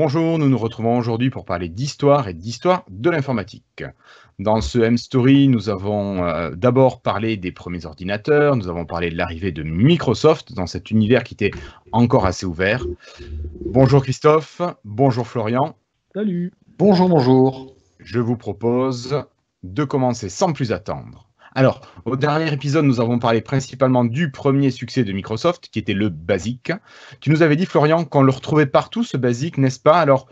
Bonjour, nous nous retrouvons aujourd'hui pour parler d'histoire et d'histoire de l'informatique. Dans ce M-Story, nous avons d'abord parlé des premiers ordinateurs, nous avons parlé de l'arrivée de Microsoft dans cet univers qui était encore assez ouvert. Bonjour Christophe, bonjour Florian. Salut. Bonjour, bonjour. Je vous propose de commencer sans plus attendre. Alors, au dernier épisode, nous avons parlé principalement du premier succès de Microsoft, qui était le BASIC. Tu nous avais dit, Florian, qu'on le retrouvait partout, ce BASIC, n'est-ce pas? Alors,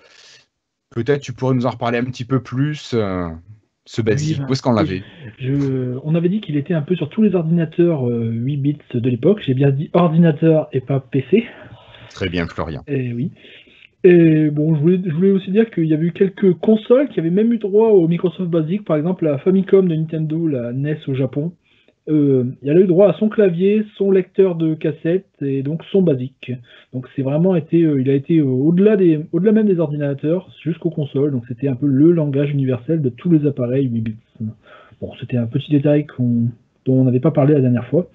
peut-être tu pourrais nous en reparler un petit peu plus, ce BASIC. Oui, Où est-ce qu'on l'avait? on avait dit qu'il était un peu sur tous les ordinateurs 8 bits de l'époque. J'ai bien dit ordinateur et pas PC. Très bien, Florian. Et oui. Et bon, je voulais aussi dire qu'il y avait eu quelques consoles qui avaient même eu droit au Microsoft Basic, par exemple la Famicom de Nintendo, la NES au Japon. Elle a eu droit à son clavier, son lecteur de cassette et donc son Basic. Donc c'est vraiment été, il a été au-delà même des ordinateurs jusqu'aux consoles. Donc c'était un peu le langage universel de tous les appareils 8 bits. Bon, c'était un petit détail dont on n'avait pas parlé la dernière fois.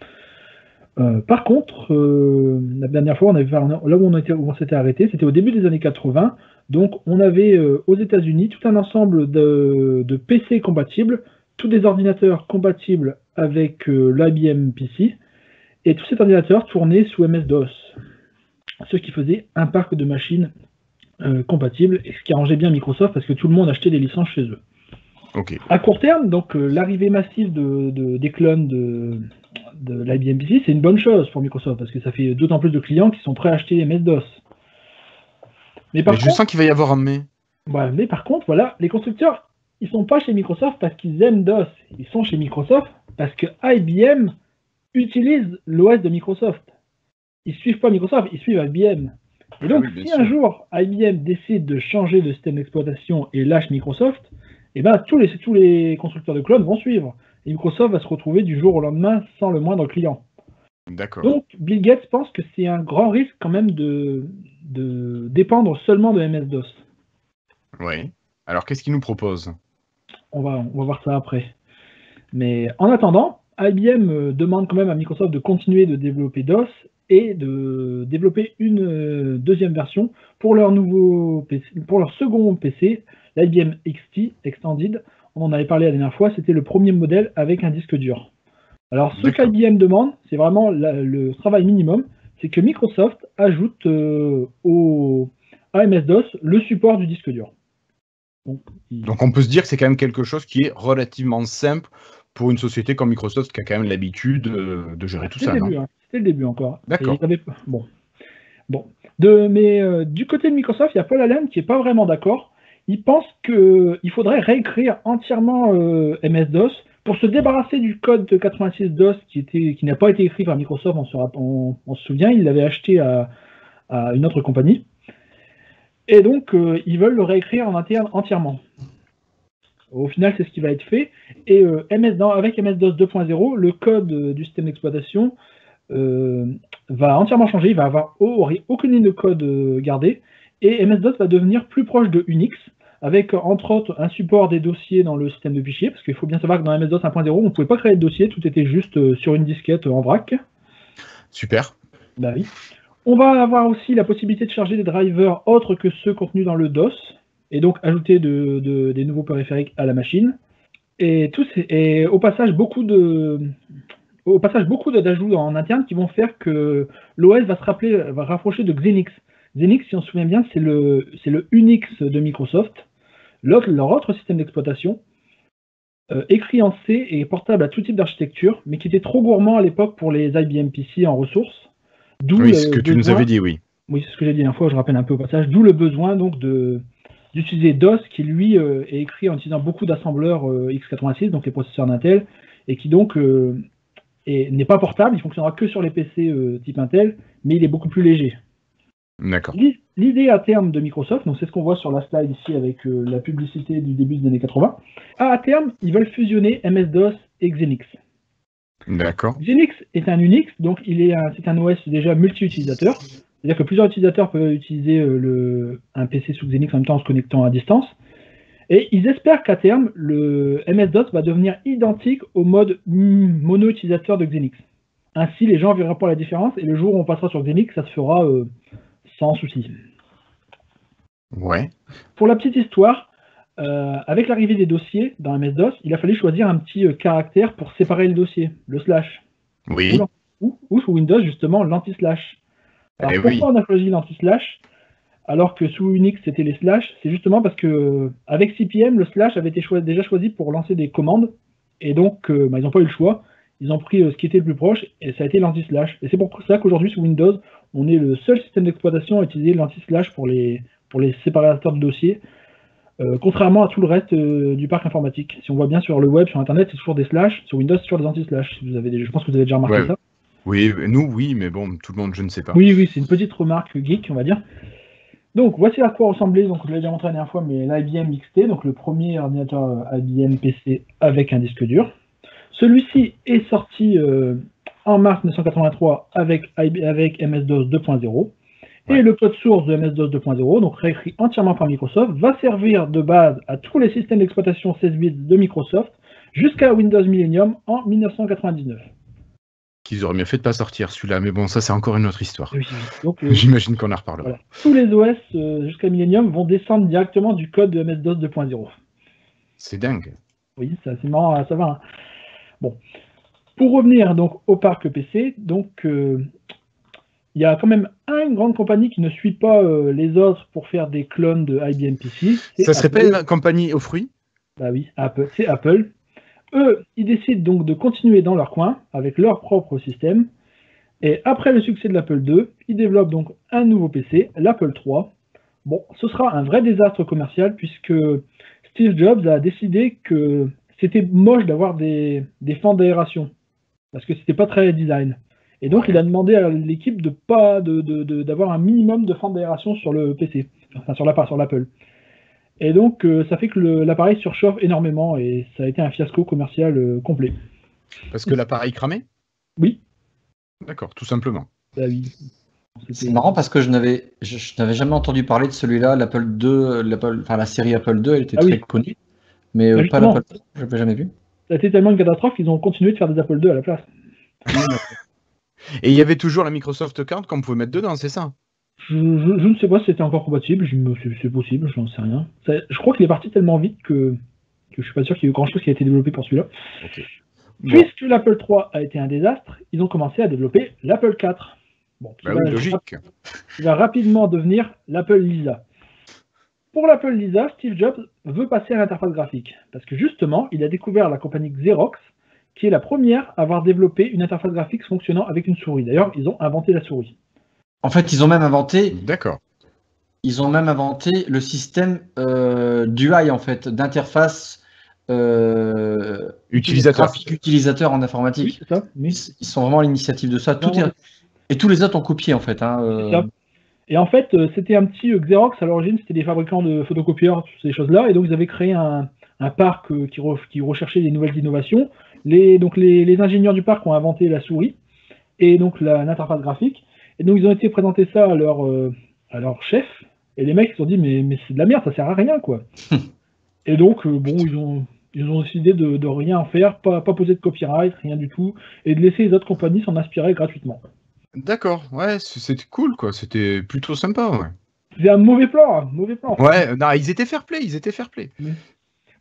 Par contre, la dernière fois, là où on s'était arrêté, c'était au début des années 80. Donc, on avait aux États-Unis tout un ensemble de PC compatibles, tous des ordinateurs compatibles avec l'IBM PC, et tous ces ordinateurs tournaient sous MS-DOS, ce qui faisait un parc de machines compatibles, et ce qui arrangeait bien Microsoft parce que tout le monde achetait des licences chez eux. Ok. À court terme, donc l'arrivée massive des clones de l'IBM PC, c'est une bonne chose pour Microsoft parce que ça fait d'autant plus de clients qui sont prêts à acheter MS-DOS. Mais je sens qu'il va y avoir un mais. Ouais, mais par contre, voilà, les constructeurs, ils sont pas chez Microsoft parce qu'ils aiment DOS. Ils sont chez Microsoft parce que IBM utilise l'OS de Microsoft. Ils suivent pas Microsoft, ils suivent IBM. Et donc, si un jour IBM décide de changer de système d'exploitation et lâche Microsoft, eh ben, tous les constructeurs de clones vont suivre. Et Microsoft va se retrouver du jour au lendemain sans le moindre client. D'accord. Donc, Bill Gates pense que c'est un grand risque quand même de dépendre seulement de MS-DOS. Oui. Alors, qu'est-ce qu'il nous propose? On va voir ça après. Mais en attendant, IBM demande quand même à Microsoft de continuer de développer DOS et de développer une deuxième version pour leur second PC, l'IBM XT Extended. On en avait parlé la dernière fois, c'était le premier modèle avec un disque dur. Alors ce qu'IBM demande, c'est vraiment le travail minimum, c'est que Microsoft ajoute à MS-DOS le support du disque dur. Donc on peut se dire que c'est quand même quelque chose qui est relativement simple pour une société comme Microsoft qui a quand même l'habitude de gérer tout ça. C'était le début encore. D'accord. Mais du côté de Microsoft, il y a Paul Allen qui n'est pas vraiment d'accord. Il pense qu'il faudrait réécrire entièrement MS-DOS pour se débarrasser du code de 86-DOS qui n'a pas été écrit par Microsoft, on se souvient, il l'avait acheté à une autre compagnie. Et donc, ils veulent le réécrire en interne entièrement. Au final, c'est ce qui va être fait. Et avec MS-DOS 2.0, le code du système d'exploitation va entièrement changer. Il va avoir aucune ligne de code gardée. Et MS-DOS va devenir plus proche de Unix, avec entre autres un support des dossiers dans le système de fichiers, parce qu'il faut bien savoir que dans MS-DOS 1.0, on ne pouvait pas créer de dossier, tout était juste sur une disquette en vrac. Super. Bah oui. On va avoir aussi la possibilité de charger des drivers autres que ceux contenus dans le DOS, et donc ajouter des nouveaux périphériques à la machine. Et au passage, beaucoup d'ajouts en interne qui vont faire que l'OS va rapprocher de Xenix. Xenix, si on se souvient bien, c'est le Unix de Microsoft, leur autre système d'exploitation, écrit en C et portable à tout type d'architecture, mais qui était trop gourmand à l'époque pour les IBM PC en ressources. Oui, ce que tu nous avais dit, oui. Oui, c'est ce que j'ai dit la fois, je rappelle un peu au passage, d'où le besoin donc d'utiliser DOS qui lui est écrit en utilisant beaucoup d'assembleurs x86, donc les processeurs d'Intel, et qui donc n'est pas portable, il fonctionnera que sur les PC type Intel, mais il est beaucoup plus léger. D'accord. L'idée à terme de Microsoft, donc c'est ce qu'on voit sur la slide ici avec la publicité du début des années 80, à terme, ils veulent fusionner MS-DOS et Xenix. D'accord. Xenix est un Unix, donc c'est un OS déjà multi-utilisateur. C'est-à-dire que plusieurs utilisateurs peuvent utiliser un PC sous Xenix en même temps en se connectant à distance. Et ils espèrent qu'à terme, le MS-DOS va devenir identique au mode mono-utilisateur de Xenix. Ainsi, les gens verront pas la différence et le jour où on passera sur Xenix, ça se fera sans souci. Ouais. Pour la petite histoire, avec l'arrivée des dossiers dans MS-DOS, il a fallu choisir un petit caractère pour séparer le dossier, le slash. Oui. Ou sous Windows, justement, l'anti-slash. Alors Eh pourquoi oui. on a choisi l'anti-slash alors que sous Unix c'était les slash? C'est justement parce que avec CPM, le slash avait été déjà choisi pour lancer des commandes, et donc ils n'ont pas eu le choix. Ils ont pris ce qui était le plus proche, et ça a été l'anti-slash. Et c'est pour ça qu'aujourd'hui sous Windows, on est le seul système d'exploitation à utiliser l'anti-slash pour les séparateurs de dossiers. Contrairement à tout le reste du parc informatique. Si on voit bien sur le web, sur Internet, c'est toujours des slash. Sur Windows, c'est toujours des anti-slash. Je pense que vous avez déjà remarqué ça. Oui, nous, oui, mais bon, tout le monde, je ne sais pas. Oui, c'est une petite remarque geek, on va dire. Donc, voici à quoi ressemblait, donc je l'ai déjà montré la dernière fois, mais l'IBM XT, donc le premier ordinateur IBM PC avec un disque dur. Celui-ci est sorti en mars 1983 avec MS-DOS 2.0. Et le code source de MS-DOS 2.0, donc réécrit entièrement par Microsoft, va servir de base à tous les systèmes d'exploitation 16 bits de Microsoft jusqu'à Windows Millennium en 1999. Qu'ils auraient mieux fait de pas sortir celui-là, mais bon, ça c'est encore une autre histoire. Oui. Donc, j'imagine qu'on en reparlera. Voilà. Tous les OS jusqu'à Millennium vont descendre directement du code de MS-DOS 2.0. C'est dingue. Oui, c'est assez marrant, ça va. Hein. Bon. Pour revenir donc au parc PC, donc il y a quand même une grande compagnie qui ne suit pas les autres pour faire des clones de IBM PC. Ça serait pas une compagnie aux fruits? Bah oui, c'est Apple. Eux, ils décident donc de continuer dans leur coin avec leur propre système. Et après le succès de l'Apple II, ils développent donc un nouveau PC, l'Apple III. Bon, ce sera un vrai désastre commercial puisque Steve Jobs a décidé que c'était moche d'avoir des fentes d'aération parce que c'était pas très design. Et donc il a demandé à l'équipe d'avoir un minimum de fentes d'aération sur le PC, enfin sur l'Apple. Et donc ça fait que l'appareil surchauffe énormément et ça a été un fiasco commercial complet. Parce que l'appareil cramait? Oui. D'accord, tout simplement. Bah oui. C'est marrant parce que je n'avais jamais entendu parler de celui-là, l'Apple II, la série Apple II, elle était très connue, mais pas l'Apple III, je l'avais jamais vu. Ça a été tellement une catastrophe qu'ils ont continué de faire des Apple II à la place. Et il y avait toujours la Microsoft Card qu'on pouvait mettre dedans, c'est ça? Je ne sais pas si c'était encore compatible, c'est possible, je n'en sais rien. Je crois qu'il est parti tellement vite que je suis pas sûr qu'il y ait eu grand chose qui a été développé pour celui-là. Okay. Puisque l'Apple III a été un désastre, ils ont commencé à développer l'Apple IV. Bon, logique. Qui va rapidement devenir l'Apple Lisa. Pour l'Apple Lisa, Steve Jobs veut passer à l'interface graphique, parce que justement, il a découvert la compagnie Xerox, qui est la première à avoir développé une interface graphique fonctionnant avec une souris. D'ailleurs, ils ont inventé la souris. En fait, ils ont même inventé. D'accord. Ils ont même inventé le système d'UI, en fait, d'interface utilisateur en informatique. Oui, c'est ça. Ils sont vraiment à l'initiative de ça. Et tous les autres ont copié, en fait. C'est ça. Et en fait, c'était un petit Xerox à l'origine, c'était des fabricants de photocopieurs, toutes ces choses-là, et donc ils avaient créé un parc qui recherchait des nouvelles innovations. Donc les ingénieurs du parc ont inventé la souris et donc l'interface graphique. Et donc ils ont été présenter ça à leur chef, et les mecs ils se sont dit mais c'est de la merde, ça sert à rien quoi. Et donc ils ont décidé de rien faire, pas poser de copyright, rien du tout, et de laisser les autres compagnies s'en inspirer gratuitement. D'accord, ouais, c'était cool quoi, c'était plutôt sympa, ouais. C'est un mauvais plan. Ouais, non, ils étaient fair play. Mais...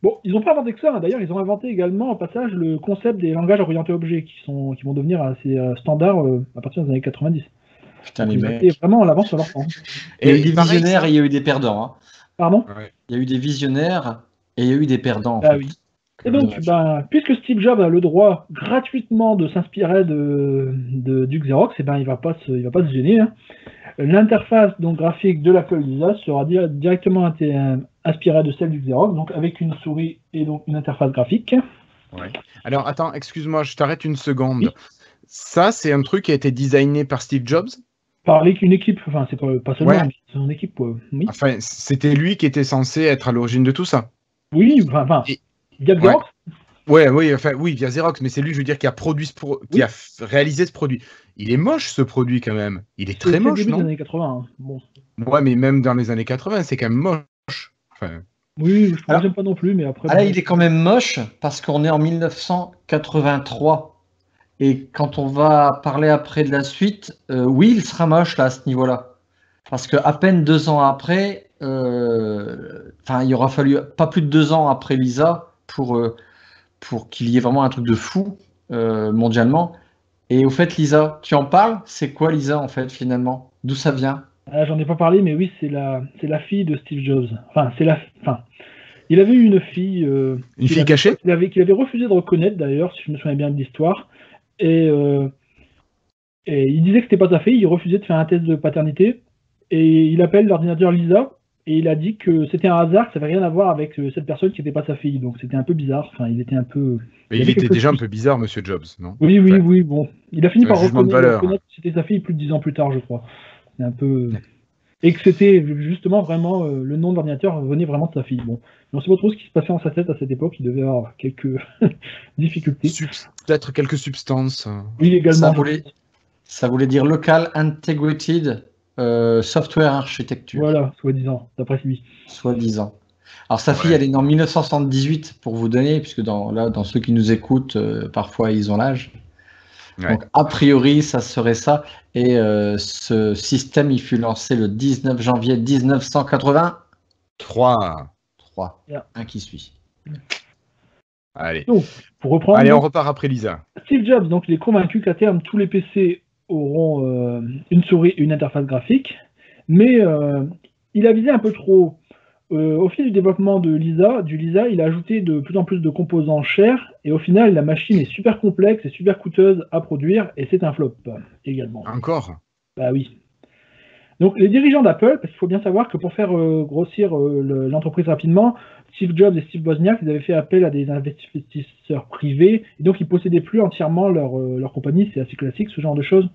Bon, ils n'ont pas inventé que ça, d'ailleurs, ils ont inventé également au passage le concept des langages orientés objets qui vont devenir assez standards à partir des années 90. Putain, ils étaient vraiment en avance sur leur temps. Il y a eu des visionnaires et il y a eu des perdants. Hein. Pardon ? Il y a eu des visionnaires et il y a eu des perdants. Oui. Et donc, puisque Steve Jobs a le droit gratuitement de s'inspirer du Xerox, il va pas se gêner. Hein. L'interface graphique de l'Apple Lisa sera directement inspirée de celle du Xerox, donc avec une souris et donc une interface graphique. Ouais. Alors attends, excuse-moi, je t'arrête une seconde. Oui. Ça, c'est un truc qui a été designé par Steve Jobs? Par une équipe, enfin c'est pas seulement, mais c'est une équipe. Oui. Enfin, c'était lui qui était censé être à l'origine de tout ça. Oui, via Xerox. Oui, via Xerox, mais c'est lui, je veux dire, qui a produit qui a réalisé ce produit. Il est moche ce produit quand même. Il est très moche, début non? des années 80. Hein. Bon. Ouais, mais même dans les années 80, c'est quand même moche. Enfin... Oui, je n'aime pas non plus, mais après. Là, il est quand même moche parce qu'on est en 1983. Et quand on va parler après de la suite, oui, il sera moche là à ce niveau-là. Parce qu'à peine 2 ans après, il aura fallu pas plus de 2 ans après Lisa pour qu'il y ait vraiment un truc de fou mondialement. Et au fait, Lisa, tu en parles? C'est quoi Lisa en fait finalement? D'où ça vient? J'en ai pas parlé, mais oui, c'est la fille de Steve Jobs. Il avait eu une fille. Une fille cachée? Qu'il avait refusé de reconnaître d'ailleurs, si je me souviens bien de l'histoire. Et il disait que c'était pas sa fille, il refusait de faire un test de paternité. Et il appelle l'ordinateur Lisa. Et il a dit que c'était un hasard, que ça n'avait rien à voir avec cette personne qui n'était pas sa fille. Donc c'était un peu bizarre. Enfin, il était un peu. Mais il était déjà un peu bizarre, Monsieur Jobs, non? Oui, bon. Il a fini par reconnaître que c'était sa fille plus de 10 ans plus tard, je crois. C'est un peu. Et que c'était justement vraiment le nom de l'ordinateur venait vraiment de sa fille. Bon, on ne sait pas trop ce qui se passait dans sa tête à cette époque. Il devait avoir quelques difficultés. Peut-être quelques substances. Oui, également. Ça voulait dire Local Integrated Software Architecture. Voilà, soi-disant, d'après lui. Soi-disant. Alors sa fille, elle est née en 1978 pour vous donner, puisque dans ceux qui nous écoutent, parfois ils ont l'âge. Ouais. Donc a priori, ça serait ça. Et ce système, il fut lancé le 19 janvier 1983. 3. Yeah. Un qui suit. Allez. Donc, pour reprendre. Allez, on repart après Lisa. Steve Jobs, donc, il est convaincu qu'à terme, tous les PC auront une souris et une interface graphique. Mais il a visé un peu trop. Au fil du développement du Lisa, il a ajouté de plus en plus de composants chers et au final, la machine est super complexe et super coûteuse à produire et c'est un flop également. Encore? Bah oui. Donc les dirigeants d'Apple, parce qu'il faut bien savoir que pour faire grossir l'entreprise rapidement, Steve Jobs et Steve Wozniak, ils avaient fait appel à des investisseurs privés et donc ils possédaient plus entièrement leur compagnie, c'est assez classique ce genre de choses.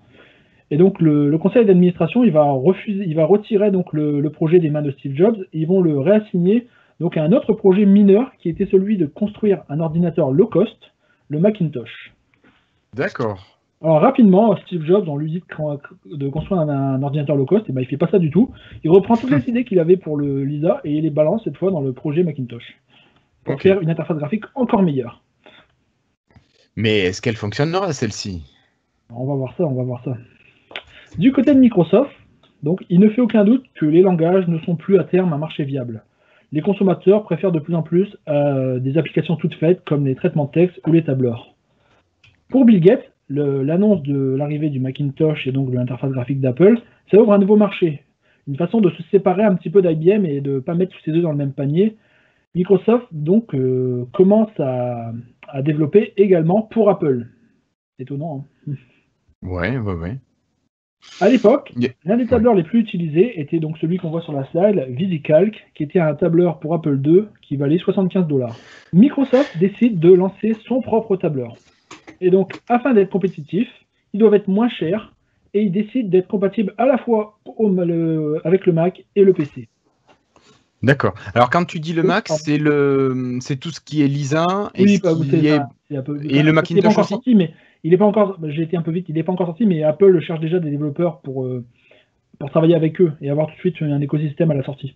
Et donc le conseil d'administration, il va retirer donc le projet des mains de Steve Jobs et ils vont le réassigner donc à un autre projet mineur qui était celui de construire un ordinateur low cost, le Macintosh. D'accord. Alors rapidement, Steve Jobs, on lui dit de construire un ordinateur low cost, et ben il fait pas ça du tout. Il reprend toutes les idées qu'il avait pour le Lisa et il les balance cette fois dans le projet Macintosh pour faire une interface graphique encore meilleure. Mais est-ce qu'elle fonctionnera celle-ci? On va voir ça. Du côté de Microsoft, donc, il ne fait aucun doute que les langages ne sont plus à terme un marché viable. Les consommateurs préfèrent de plus en plus des applications toutes faites comme les traitements de texte ou les tableurs. Pour Bill Gates, l'annonce de l'arrivée du Macintosh et donc de l'interface graphique d'Apple, ça ouvre un nouveau marché. Une façon de se séparer un petit peu d'IBM et de ne pas mettre tous ses œufs dans le même panier. Microsoft donc commence à développer également pour Apple. Étonnant, hein? Ouais. À l'époque, l'un des tableurs les plus utilisés était donc celui qu'on voit sur la slide, VisiCalc, qui était un tableur pour Apple II qui valait $75. Microsoft décide de lancer son propre tableur. Et donc, afin d'être compétitif, ils doivent être moins chers et ils décident d'être compatibles à la fois avec le Mac et le PC. D'accord. Alors quand tu dis le Mac, c'est tout ce qui est Lisa et le Macintosh aussi. Sorti, mais il n'est pas encore. J'ai été un peu vite. Il n'est pas encore sorti, mais Apple cherche déjà des développeurs pour travailler avec eux et avoir tout de suite un écosystème à la sortie.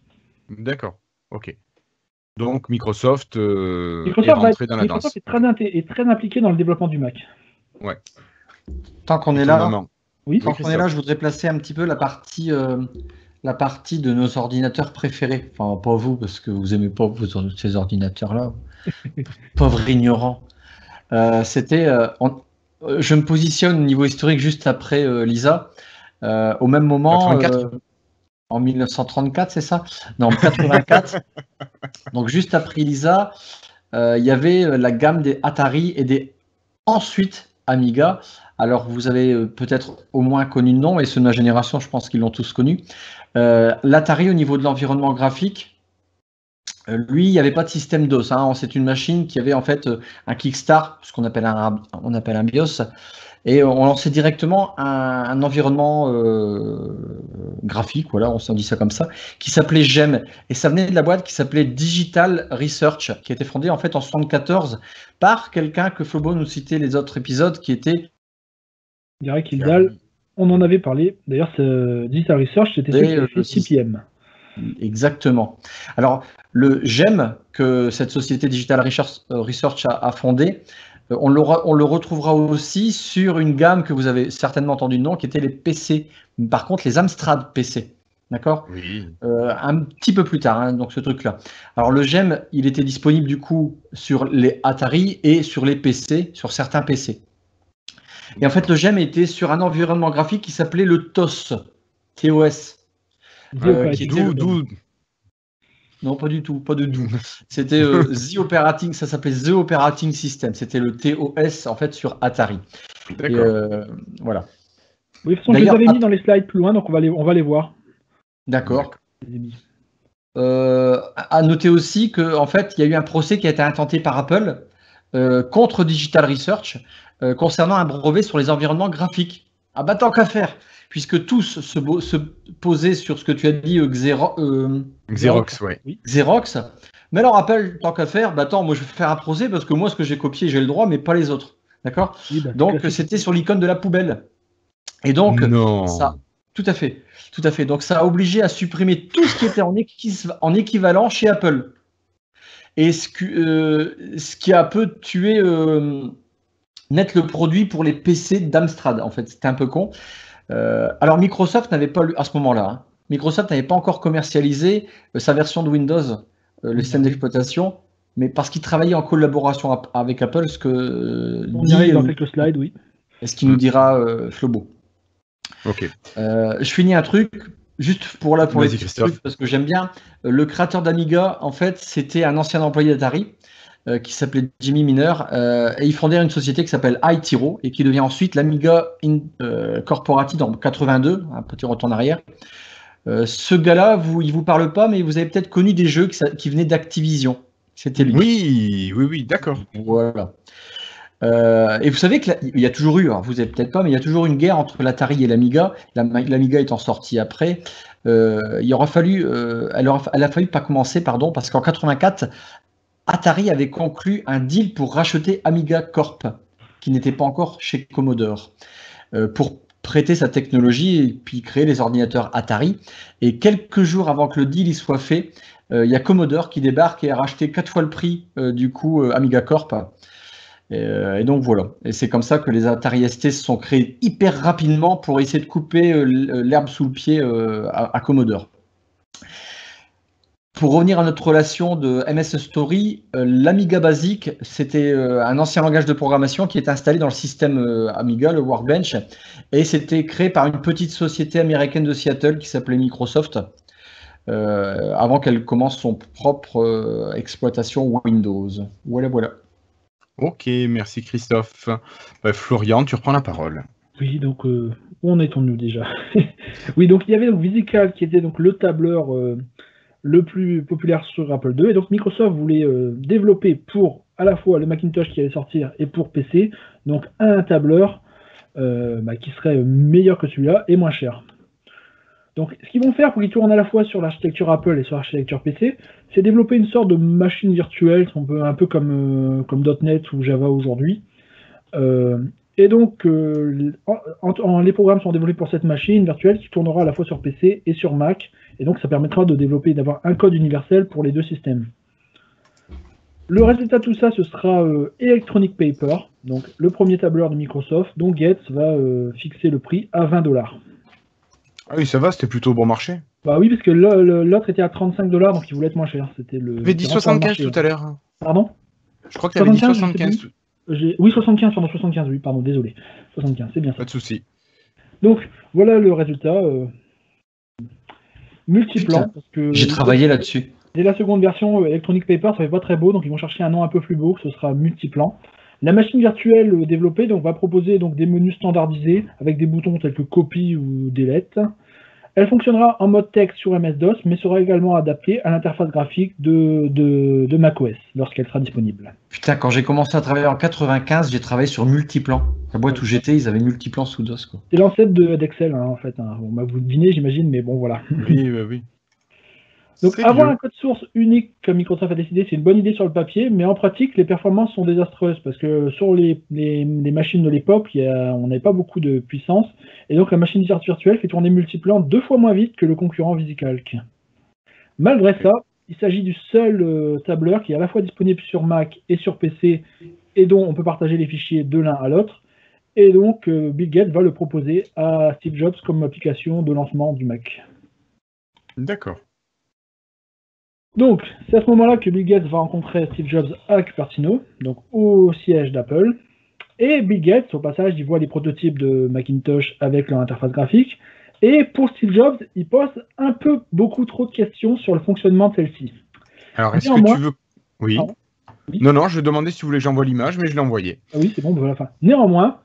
D'accord. Ok. Donc Microsoft est rentré dans la danse. Microsoft est très impliqué dans le développement du Mac. Ouais. Tant qu'on est là, je voudrais placer un petit peu la partie de nos ordinateurs préférés. Enfin, pas vous, parce que vous n'aimez pas ces ordinateurs-là. Pauvre ignorant. Je me positionne au niveau historique juste après Lisa. Au même moment, en 1934, c'est ça? Non, en 84. Donc, juste après Lisa, il y avait la gamme des Atari et des ensuite Amiga. Alors, vous avez peut-être au moins connu le nom, et ceux de ma génération, je pense qu'ils l'ont tous connu. L'Atari, au niveau de l'environnement graphique, lui, il n'y avait pas de système DOS. Hein. C'est une machine qui avait en fait un kickstart, ce qu'on appelle un BIOS, et on lançait directement un environnement graphique, voilà, on s'en dit ça comme ça, qui s'appelait GEM. Et ça venait de la boîte qui s'appelait Digital Research, qui était fondée en fait en 1974 par quelqu'un que Flobo nous citait les autres épisodes, qui était Gary Kildall. On en avait parlé. D'ailleurs, Digital Research, c'était celui qui fait CPM. Exactement. Alors, le GEM que cette société Digital Research a fondé, on le retrouvera aussi sur une gamme que vous avez certainement entendu le nom, qui était les PC. Par contre, les Amstrad PC. D'accord? Oui. Un petit peu plus tard, hein, donc ce truc-là. Alors le GEM, il était disponible du coup sur les Atari et sur les PC, sur certains PC. Et en fait, le GEM était sur un environnement graphique qui s'appelait le TOS. TOS. Non, pas du tout, pas de doux. C'était The Operating, ça s'appelait The Operating System. C'était le TOS en fait sur Atari. D'accord. Voilà. Oui, de toute façon, je les avais mis dans les slides plus loin, donc on va les voir. D'accord. À noter aussi qu'en fait, il y a eu un procès qui a été intenté par Apple contre Digital Research concernant un brevet sur les environnements graphiques. Ah bah tant qu'à faire, puisque tous se posaient sur ce que tu as dit, Xerox, ouais. Xerox. Mais alors Apple, tant qu'à faire, bah attends, moi je vais faire un procès parce que moi ce que j'ai copié, j'ai le droit, mais pas les autres. D'accord? Oui, bah, donc c'était sur l'icône de la poubelle. Et donc, ça, tout à fait. Donc, ça a obligé à supprimer tout ce qui était en équivalent chez Apple. Et ce qui a un peu tué net le produit pour les PC d'Amstrad. En fait, c'était un peu con. Alors, Microsoft n'avait pas, à ce moment-là, hein, Microsoft n'avait pas encore commercialisé sa version de Windows, le système d'exploitation, mais parce qu'il travaillait en collaboration avec Apple, ce que on dirait dans quelques slides, oui. Et ce qui nous dira Flobo. Ok. Je finis un truc, juste pour les trucs, parce que j'aime bien. Le créateur d'Amiga, en fait, c'était un ancien employé d'Atari qui s'appelait Jimmy Miner, et il fondait une société qui s'appelle iTiro et qui devient ensuite l'Amiga Incorporated en 82, un petit retour en arrière. Ce gars-là, il vous parle pas, mais vous avez peut-être connu des jeux qui venaient d'Activision. C'était lui. Oui, d'accord. Voilà. Et vous savez qu'il y a toujours eu, alors vous n'avez peut-être pas, mais il y a toujours une guerre entre l'Atari et l'Amiga. L'Amiga étant sorti après, elle a fallu pas commencer, pardon, parce qu'en 84, Atari avait conclu un deal pour racheter Amiga Corp, qui n'était pas encore chez Commodore, pour prêter sa technologie et puis créer les ordinateurs Atari. Et quelques jours avant que le deal y soit fait, il y a Commodore qui débarque et a racheté 4 fois le prix du coup Amiga Corp. Et donc voilà. Et c'est comme ça que les Atari ST se sont créés hyper rapidement pour essayer de couper l'herbe sous le pied à Commodore. Pour revenir à notre relation de MS Story, l'Amiga Basic, c'était un ancien langage de programmation qui est installé dans le système Amiga, le Workbench, et c'était créé par une petite société américaine de Seattle qui s'appelait Microsoft, avant qu'elle commence son propre exploitation Windows. Voilà. Ok, merci Christophe. Florian, tu reprends la parole. Oui, donc où en est-on déjà? Oui, donc il y avait donc VisiCalc qui était donc le tableur le plus populaire sur Apple II, et donc Microsoft voulait développer pour à la fois le Macintosh qui allait sortir et pour PC, donc un tableur qui serait meilleur que celui-là et moins cher. Donc, ce qu'ils vont faire pour qu'ils tournent à la fois sur l'architecture Apple et sur l'architecture PC, c'est développer une sorte de machine virtuelle, un peu comme .NET ou Java aujourd'hui. Et donc, les programmes sont développés pour cette machine virtuelle qui tournera à la fois sur PC et sur Mac. Et donc, ça permettra d'avoir un code universel pour les deux systèmes. Le résultat de tout ça, ce sera Electronic Paper, donc le premier tableur de Microsoft, dont Gates va fixer le prix à $20. Ah oui, ça va, c'était plutôt bon marché. Bah oui, parce que l'autre était à $35, donc il voulait être moins cher. C'était le. Tu avais dit 75 tout à l'heure. Pardon? Je crois que tu avais dit 75. Oui, 75, pardon, 75, oui, pardon, désolé. 75, c'est bien ça. Pas de souci. Donc, voilà le résultat. Multiplan. Parce que j'ai travaillé là-dessus. Dès la seconde version, Electronic Paper, ça fait pas très beau, donc ils vont chercher un nom un peu plus beau, que ce sera Multiplan. La machine virtuelle développée va proposer des menus standardisés avec des boutons tels que copie ou delete. Elle fonctionnera en mode texte sur MS-DOS, mais sera également adaptée à l'interface graphique de macOS lorsqu'elle sera disponible. Putain, quand j'ai commencé à travailler en 95, j'ai travaillé sur Multiplan. La boîte où j'étais, ils avaient Multiplan sous DOS. C'est l'ancêtre d'Excel, en fait. Bon, vous devinez, j'imagine, mais bon, voilà. Oui. Donc, avoir un code source unique, comme Microsoft a décidé, c'est une bonne idée sur le papier, mais en pratique, les performances sont désastreuses, parce que sur les machines de l'époque, on n'avait pas beaucoup de puissance, et donc la machine virtuelle fait tourner Multiplan 2 fois moins vite que le concurrent VisiCalc. Malgré ça, il s'agit du seul tableur qui est à la fois disponible sur Mac et sur PC, et dont on peut partager les fichiers de l'un à l'autre, et donc Bill Gates va le proposer à Steve Jobs comme application de lancement du Mac. D'accord. Donc, c'est à ce moment-là que Bill Gates va rencontrer Steve Jobs à Cupertino, donc au siège d'Apple. Et Bill Gates, au passage, il voit les prototypes de Macintosh avec leur interface graphique. Et pour Steve Jobs, il pose beaucoup trop de questions sur le fonctionnement de celle-ci. Alors, est-ce que tu veux... Oui. Pardon. Oui. Non, je demandais si tu voulais que j'envoie l'image, mais je l'ai envoyé. Ah oui, c'est bon, voilà. Enfin, néanmoins,